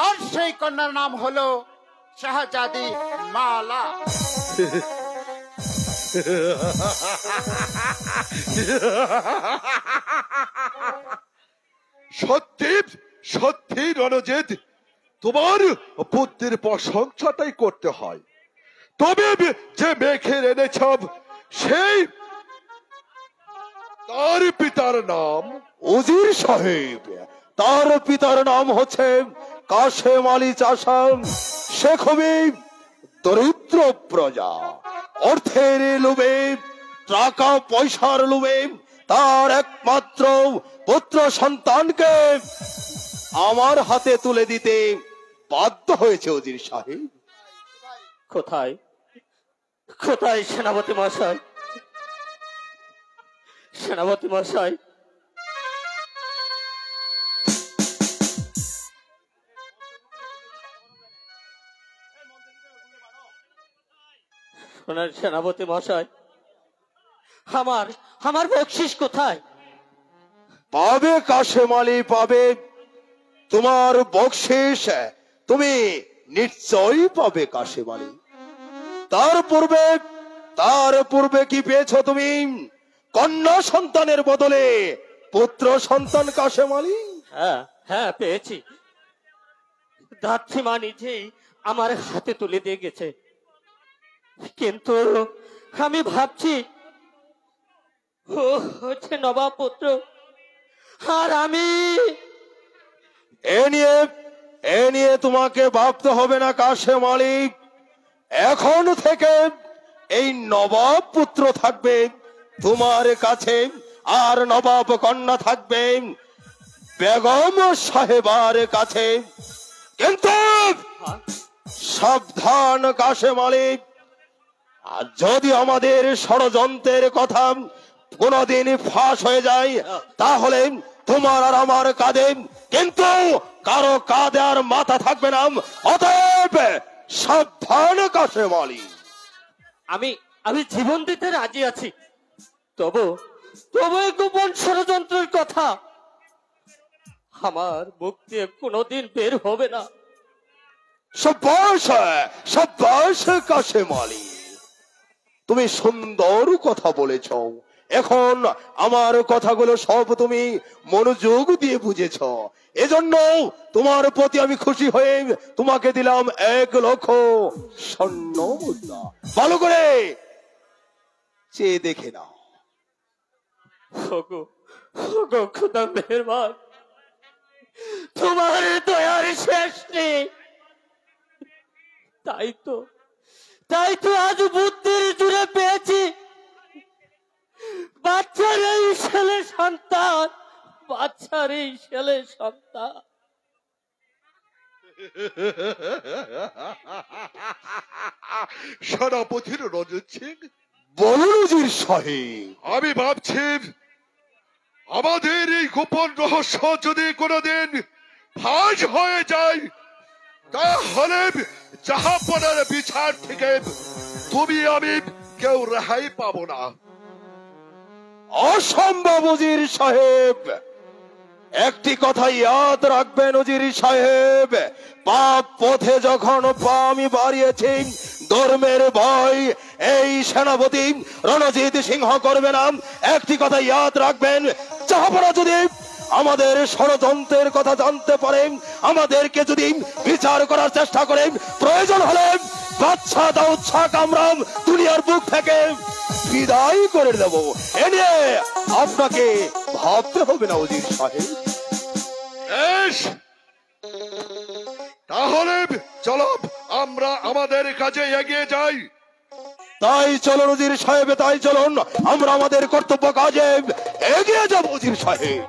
Speaker 5: আর সেই কন্যার নাম হলো শাহজাদি মালা।
Speaker 6: সত্যি সত্যি রণজিৎ, তোমার বুদ্ধির প্রশংসাটাই করতে হয়। তবে যে মেঘে এনেছ সেই তার পিতার নাম?
Speaker 4: উজির সাহেব, তার পিতার নাম হচ্ছে কাশেম আলী চাষা। সে খুবই দরিদ্র প্রজা। অর্থের লোভে, টাকা পয়সার লোভে তার একমাত্র পুত্র সন্তানকে আমার হাতে তুলে দিতে বাধ্য হয়েছে উজির সাহেব।
Speaker 7: কোথায় কোথায় সেনাপতি মশাই? সেনাপতি মশাই, শোনেন সেনাপতি মশাই, আমার বকশিস কোথায়?
Speaker 4: পাবে কাশেম আলী, পাবে। তোমার বকশিস তুমি নিশ্চয়ই পাবে কাশেম আলী। তার পূর্বে কি পেয়েছ তুমি? কন্যা সন্তানের বদলে পুত্র সন্তান কাশেম আলী।
Speaker 7: হ্যাঁ হ্যাঁ, পেয়েছি। ধাত্রীমা নিজেই আমার হাতে তুলে দিয়ে গেছে, কিন্তু আমি ভাবছি ও হচ্ছে নবাব পুত্র, আর আমি
Speaker 4: এ নিয়ে তোমাকে ভাবতে হবে না কাশেম আলী। এখন থেকে এই নবাব পুত্র থাকবে তোমার কাছে, আর নবাব কন্যা থাকবে বেগম সাহেবার কাছে। কিন্তু সাবধান কাশেম আলী, আর যদি আমাদের ষড়যন্ত্রের কথা কোনদিন ফাঁস হয়ে যায়, তাহলে তোমার আর আমার কাঁধে কিন্তু কারো কাঁধে আর মাথা থাকবে না। অতএব সাবধান কাশেম আলী।
Speaker 7: আমি জীবন দিতে রাজি আছি, তবু এই গোপন ষড়যন্ত্রের কথা আমার মুখ দিয়ে কোনোদিন বের হবে না।
Speaker 4: সাব্বাস কাশেম আলী, তুমি সুন্দর কথা বলেছ। এখন আমার কথাগুলো সব তুমি মনোযোগ দিয়ে বুঝেছ। এজন্য তোমার প্রতি আমি খুশি হয়ে তোমাকে দিলাম 1 লক্ষ স্বর্ণ মুদ্রা। ভালো করে চেয়ে দেখে নাও।
Speaker 7: খোদা মেহেরবান, তোমার দয়ার শেষ নেই। তাই তো আজ বুদ্ধির জুড়ে পেয়েছি বাচ্চার এই ছেলে সন্তান, বাচ্চার এই ছেলে সন্তান।
Speaker 6: সেনাপতির রঞ্জিত সিং,
Speaker 4: বলুন উজির সাহেব।
Speaker 6: আমি ভাবছি আমাদের এই গোপন রহস্য যদি কোনোদিন ফাঁস হয়ে যায়, তাহলে জাহাপনার বিচার থেকে তুমি আমি কেউ রেহাই পাবো না।
Speaker 4: অসম্ভব উজির সাহেব। একটি কথা ইয়াদ রাখবেন উজির সাহেব, পাপ পথে যখন পা আমি বাড়িয়েছি, ধর্মের ভয় এই সেনাপতি রণজিৎ সিংহ করবে না। একটি কথা ইয়াদ রাখবেন, জাহাপনা যদি আমাদের ষড়যন্ত্রের কথা জানতে পারেন, আমাদেরকে যদি বিচার করার চেষ্টা করেন, প্রয়োজন হলে বাদশা দাউদ শাহ কামরান দুনিয়ার বুক থেকে বিদায় করে দেব। এ নিয়ে আপনাকে ভাবতে হবে না উজির সাহেব।
Speaker 6: তাহলে চলো আমরা আমাদের কাজে এগিয়ে যাই।
Speaker 4: তাই চলুন উজির সাহেব, তাই চলুন আমরা আমাদের কর্তব্য কাজে এগিয়ে যাব উজির সাহেব।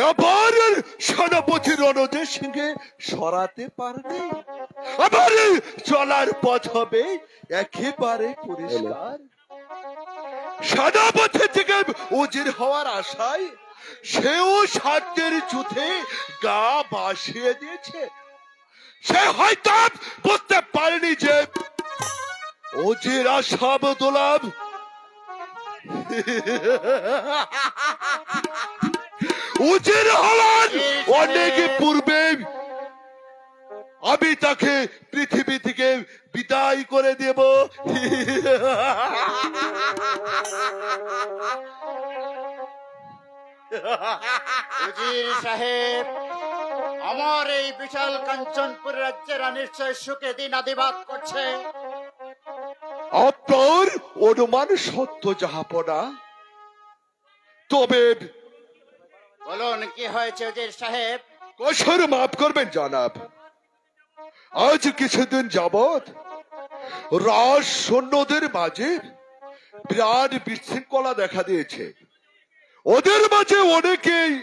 Speaker 6: আবার সেনাপতি রণজিৎ সিংহে সরাতে পারবে। আবার চলার পথ হবে একেবারে পরিষ্কার। সেনাপতি থেকে উজির হওয়ার আশায় সেও সাধ্যের যুদ্ধে গা ভাসিয়ে দিয়েছে। সে হয়তো বুঝতে পারেনি যে উজির আসাব দোলাভ উজির হওয়ার অনেক পূর্বে আমি তাকে পৃথিবী থেকে বিদায় করে দেব।
Speaker 5: উজির সাহেব, আমার এই বিশাল কাঞ্চনপুর রাজ্যেরা নিশ্চয় সুখে দিন আদিবাদ করছে।
Speaker 6: আপনার অনুমান সত্য জাহাপনা, তবে
Speaker 5: বলুন কি হয়েছে উজির সাহেব?
Speaker 6: কসর মাফ করবেন জনাব, আজ কিছুদিন যাবৎ রাজ সৈন্যদের মাঝে বিরাট বিশৃঙ্খলা দেখা দিয়েছে। ওদের মাঝে অনেকেই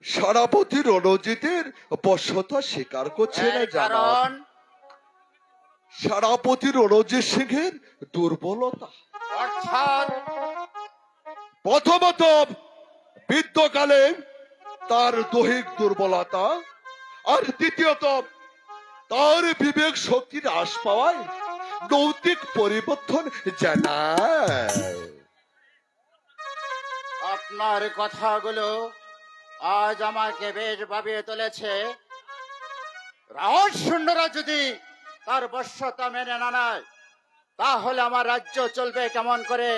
Speaker 6: সেনাপতি রণজিতের বশ্যতা স্বীকার করছে না জানাব। সেনাপতি রণজিৎ সিংহের দুর্বলতা,
Speaker 5: অর্থাৎ
Speaker 6: প্রথমত বৃদ্ধকালে তার দৈহিক দুর্বলতা, আর দ্বিতীয়ত তার বিবেক শক্তির হ্রাস পাওয়ায় নৈতিক পরিবর্তন জানায়।
Speaker 5: আপনার কথাগুলো আজ আমাকে বেশ ভাবিয়ে তুলেছে। রাজ সৈন্যরা যদি তার বশ্যতা মেনে না নেয়, তাহলে আমার রাজ্য চলবে কেমন করে?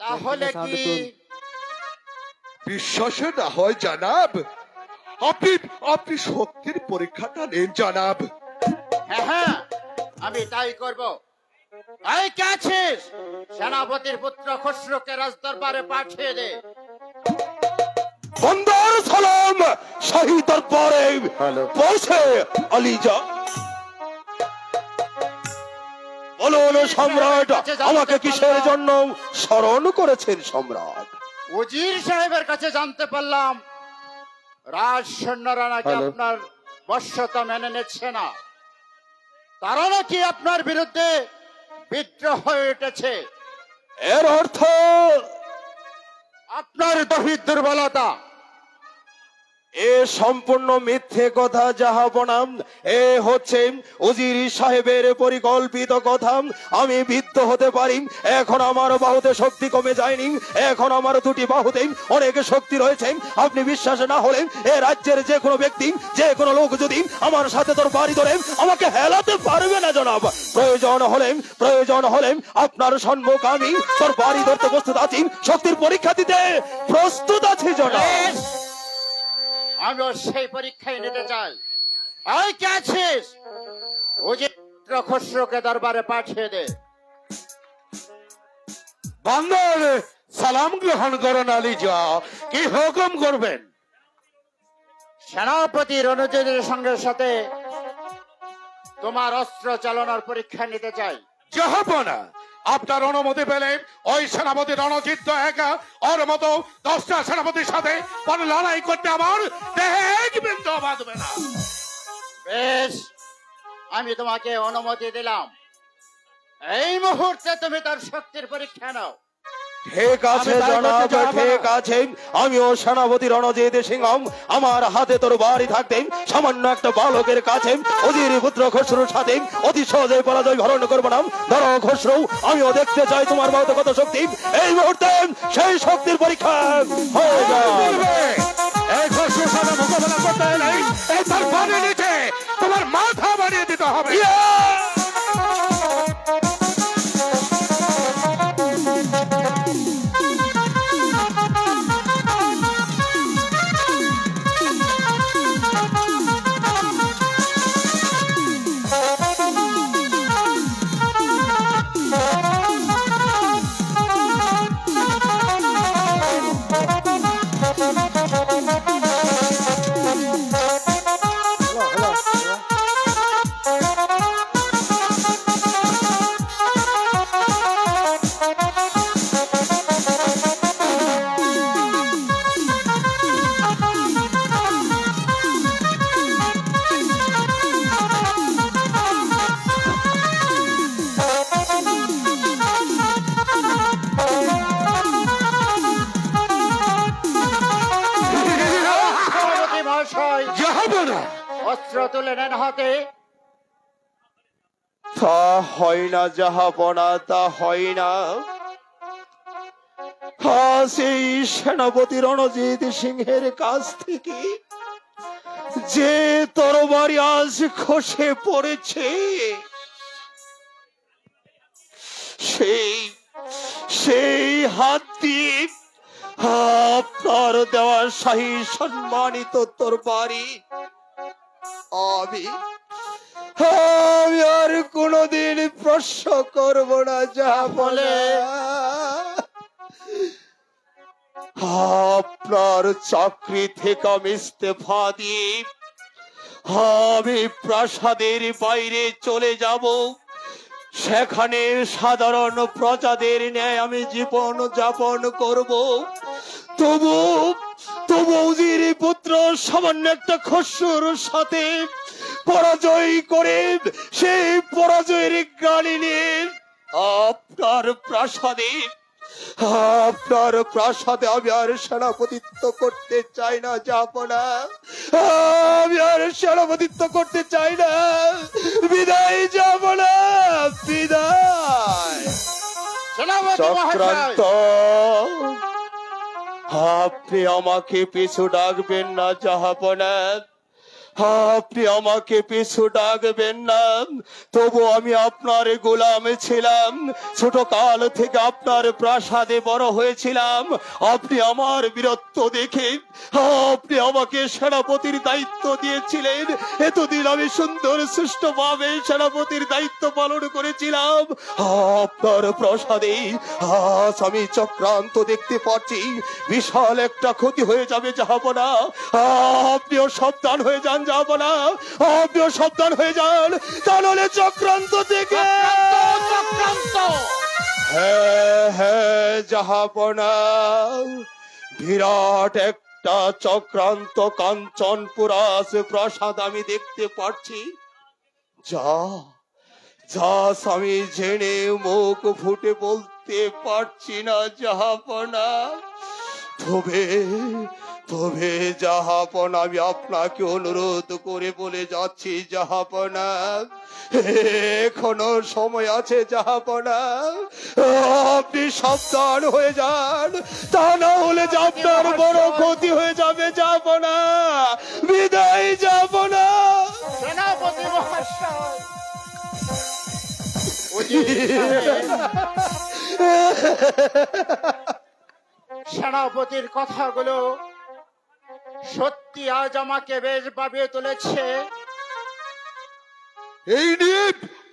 Speaker 5: তাহলে কি
Speaker 6: বিশ্বাসে না হয় জানাব, আপনি শক্তির পরীক্ষাটা নেন জানাব।
Speaker 5: হ্যাঁ হ্যাঁ, আমি তাই করব। তাই কে আছিস? সেনাপতির পুত্র খসরুকে রাজদরবারে পাঠিয়ে দে।
Speaker 4: বন্দর সালাম শাহী দরবারে পৌঁছে আলিজা। বলুন সম্রাট, আমাকে কিসের জন্য স্মরণ করেছেন সম্রাট?
Speaker 5: উজির সাহেবের কাছে জানতে পারলাম রাজ সৈন্যরা নাকি আপনার বশ্যতা মেনে নিচ্ছে না, তারা নাকি আপনার বিরুদ্ধে বিদ্রোহ হয়ে উঠেছে।
Speaker 4: এর অর্থ
Speaker 5: আপনার দৈহিক দুর্বলতা।
Speaker 4: এ সম্পূর্ণ মিথ্যে কথা জাহাপনা। এ হচ্ছে উজির সাহেবের পরিকল্পিত কথা। আমি বিদ্ধ হতে পারি, এখন আমার বাহুতে শক্তি কমে যায়নি, এখন আমার দুটি বাহুতে অনেক শক্তি রয়েছে। আপনি বিশ্বাস না হলে এ রাজ্যের যে কোনো ব্যক্তি, যে কোনো লোক যদি আমার সাথে তোর বাড়ি ধরে আমাকে হেলাতে পারবে না জনাব। প্রয়োজন হলে আপনার সম্মুখ আমি তোর বাড়ি ধরতে প্রস্তুত আছি, শক্তির পরীক্ষা দিতে প্রস্তুত আছি জনাব।
Speaker 5: আমিও সেই পরীক্ষায় নিতে চাই। আই কে আছিস? উজির খসরুকে দরবারে পাঠিয়ে দে।
Speaker 6: বান্দর সালাম গ্রহণ করেন আলীজা, কি হুকুম করবেন?
Speaker 5: সেনাপতি রণজিতের সঙ্গে সাথে তোমার অস্ত্র চালনার পরীক্ষা নিতে চাই।
Speaker 6: জাহাপনা, আপনার অনুমতি পেলে ওই সেনাপতি রণজিৎ একা ওর মতো 10টা সেনাপতির সাথে কোনো লড়াই করতে আমার দেহে এক বিন্দু বাঁধবে না।
Speaker 5: বেশ, আমি তোমাকে অনুমতি দিলাম। এই মুহূর্তে তুমি তার শক্তির পরীক্ষা নাও।
Speaker 4: ঠিক আছে জনাব, ঠিক আছে। আমিও সেনাপতি রণজিৎ সিংহ, আমার হাতে তোর বাড়ি থাকতে সামান্য একটা বালকের কাছে অজির পুত্র খসরুর সাথে অতি সহজে পরাজয় বরণ করবো না। ধরো খসরু, আমিও দেখতে চাই তোমার বাহুতে কত শক্তি। এই মুহূর্তে সেই শক্তির পরীক্ষা হয়ে যায়।
Speaker 6: এই খসরুর সাথে মোকাবেলা করতে হলে এই তার পানি নিচে তোমার মাথা বাড়িয়ে দিতে হবে।
Speaker 5: অস্ত্র তুলে নেন হাতে।
Speaker 4: তা হয় না জাহাপনা, তা হয় না। সেই সেনাপতি রণজিৎ সিংহের কাছ থেকে যে তরবারি আজ খসে পড়েছে, সেই হাত দিয়ে আপনার দেওয়া শাহী সম্মানিত তরবারি আমি আর কোনদিন প্রশ্ন করব না। যা বলে আপনার চাকরি থেকে আমি ইস্তফা দিয়ে আমি প্রাসাদের বাইরে চলে যাব, সেখানে সাধারণ প্রজাদের ন্যায় আমি জীবন যাপন করব। তবু উজির পুত্র সামান্য একটা খসরুর সাথে পরাজয় করে সেই পরাজয়ের গালি নিয়ে আপনার প্রাসাদে আমি আর সেনাপতিত্ব করতে চাই না। যাব না, আমি আর সেনাপতিত্ব করতে চাই না। বিদায়, যাব না, বিদায়। চক্রান্ত, আপনি আমাকে পিছু ডাকবেন না জাহাপনা, আপনি আমাকে পিছু ডাকবেন না। তবু আমি আপনার গোলাম ছিলাম, ছোট কাল থেকে আপনার প্রাসাদে বড় হয়েছিলাম। আপনি আমার বীরত্ব দেখে আপনি আমাকে সেনাপতির দায়িত্ব দিয়েছিলেন। এতদিন আমি সুন্দর সুষ্ঠুভাবে সেনাপতির দায়িত্ব পালন করেছিলাম। আপনার প্রাসাদে আজ আমি চক্রান্ত দেখতে পাচ্ছি, বিশাল একটা ক্ষতি হয়ে যাবে জাহাপনা। আপনিও সাবধান হয়ে যান জাহাপনা, আপনিও সাবধান হয়ে যান, তাহলে চক্রান্ত থেকে হ্যাঁ জাহাপনা, বিরাট একটা চক্রান্ত কাঞ্চনপুরাস প্রাসাদ আমি দেখতে পাচ্ছি। যা আমি জেনে মুখ ফুটে বলতে পারছি না জাহাপনা। তবে জাহাপনা আমি আপনাকে অনুরোধ করে বলে যাচ্ছি জাহাপনা, এখনো সময় আছে জাহাপনা, আপনি সাবধান হয়ে যান, তা না হলে যে আপনার বড় ক্ষতি হয়ে যাবে জাহাপনা। বিদায় জাহাপনা।
Speaker 5: সেনাপতি মহাশয়, সেনাপতির কথাগুলো সত্যি আজ আমাকে বেশ ভাবিয়ে তুলেছে।
Speaker 6: এই নিয়ে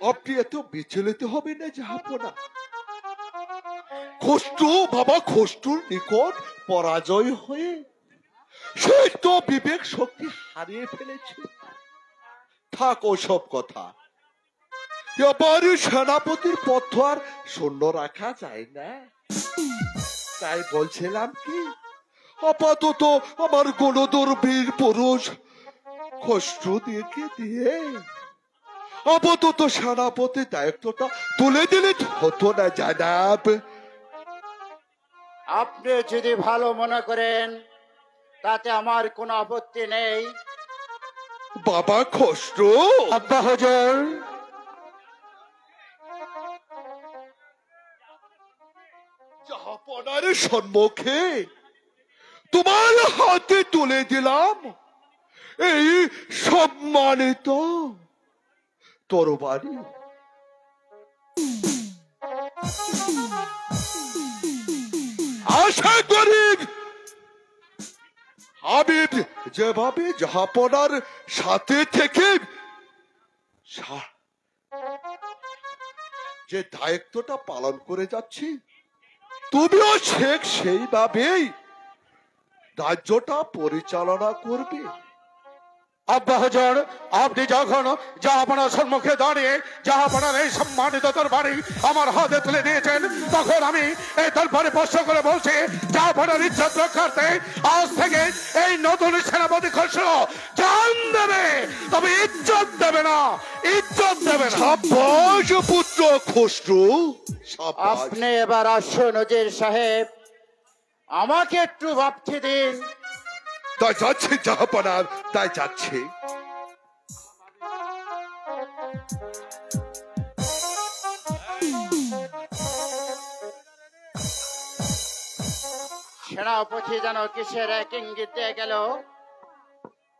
Speaker 6: আপনি এত বিচলিত হবেন না জাহাপনা। খসরু বাবা খসরুর নিকট পরাজয় হয়ে সেই তো বিবেক শক্তি হারিয়ে ফেলেছে। থাক ওসব কথা, এবার সেনাপতির পথ আর শূন্য রাখা যায় না। তাই বলছিলাম কি, আপাতত আমার গণদর বীর পুরুষ খসরু দিয়ে আপাতত সেনাপতির দায়িত্বটা তুলে দিলে হতো না জানাব?
Speaker 5: আপনি যদি ভালো মনে করেন তাতে আমার কোনো আপত্তি নেই।
Speaker 6: বাবা খসরু।
Speaker 3: আব্বা হুজুর।
Speaker 6: জাহাপনার সম্মুখে তোমার হাতে তুলে দিলাম এই সম্মানিত তরবারি। আশা করি আমি যেভাবে জাহাপনার সাথে থেকে যে দায়িত্বটা পালন করে যাচ্ছি, তুমিও ঠিক সেইভাবেই রাজ্যটা পরিচালনা করবে।
Speaker 3: আব্বা হুজুর, আপনি যখন জাহাপনার সম্মুখে দাঁড়িয়ে জাহাপনার এই সম্মানিত তরবারি আমার হাতে তুলে দিয়েছেন, তখন আমি এই তরবারি স্পর্শ করে বলছি, জাহাপনার ইজ্জত রক্ষার্থে আজ থেকে এই নতুন সেনাপতি খসরু জান দেবে, তবে ইজ্জত দেবে না, ইজ্জত দেবে না।
Speaker 6: সাব্বাস পুত্র খসরু, সাব্বাস।
Speaker 5: আপনি এবার আসুন নজির সাহেব, আমাকে একটু ভাবতে দিন।
Speaker 6: তাই যাচ্ছে জাহাপনার, তাই যাচ্ছে।
Speaker 5: সেনাপতি যেন কিসের এক ইঙ্গিত দিয়ে গেল।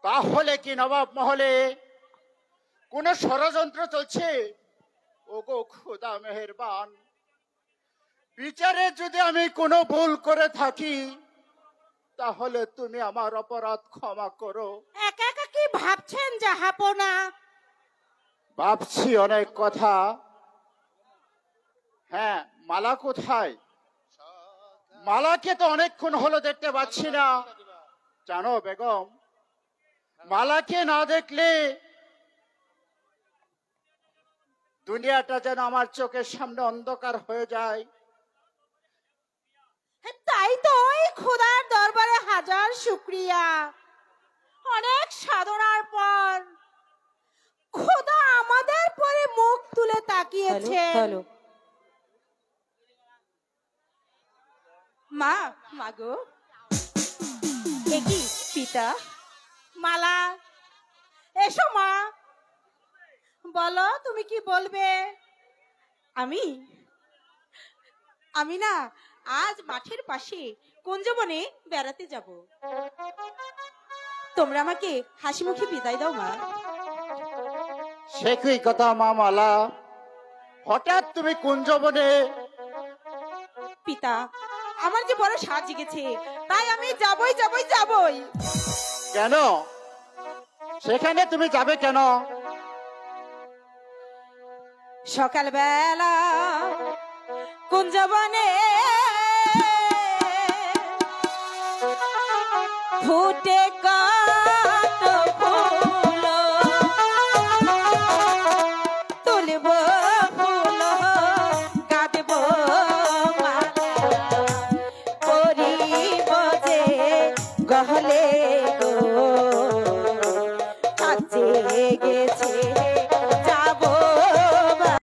Speaker 5: তাহলে কি নবাব মহলে কোন ষড়যন্ত্র চলছে? ওগো খোদা মেহেরবান, বিচারে যদি আমি কোনো ভুল করে থাকি তাহলে তুমি আমার অপরাধ ক্ষমা করো।
Speaker 1: একা একা কি ভাবছেন জাহাপনা?
Speaker 5: ভাবছি অনেক কথা। হ্যাঁ, মালা কোথায়? মালাকে তো অনেকক্ষণ হলো দেখতে পাচ্ছি না। জানো বেগম, মালাকে না দেখলে দুনিয়াটা যেন আমার চোখের সামনে অন্ধকার হয়ে যায়।
Speaker 1: তাই তো ওই খোদার দরবারে হাজার শুকরিয়া। অনেক সাধনার পর খোদা আমাদের পরে মুখ তুলে তাকিয়েছেন। মা, মাগো, একি পিতা, মালা, এসো মা, বলো তুমি কি বলবে? আমি না আজ মাঠের পাশে কুঞ্জবনে বেড়াতে যাব। তোমরা আমাকে হাসি মুখে বিদায় দাও মা।
Speaker 5: সে কি কথা মা মালা, হঠাৎ তুমি কুঞ্জবনে?
Speaker 1: পিতা, আমার যে বড় সাজ জেগেছে, তাই আমি যাবই।
Speaker 5: কেন? সেখানে তুমি যাবে কেন?
Speaker 1: সকালবেলা কুঞ্জবনে ফুটে কত ফুল, তুলব ফুল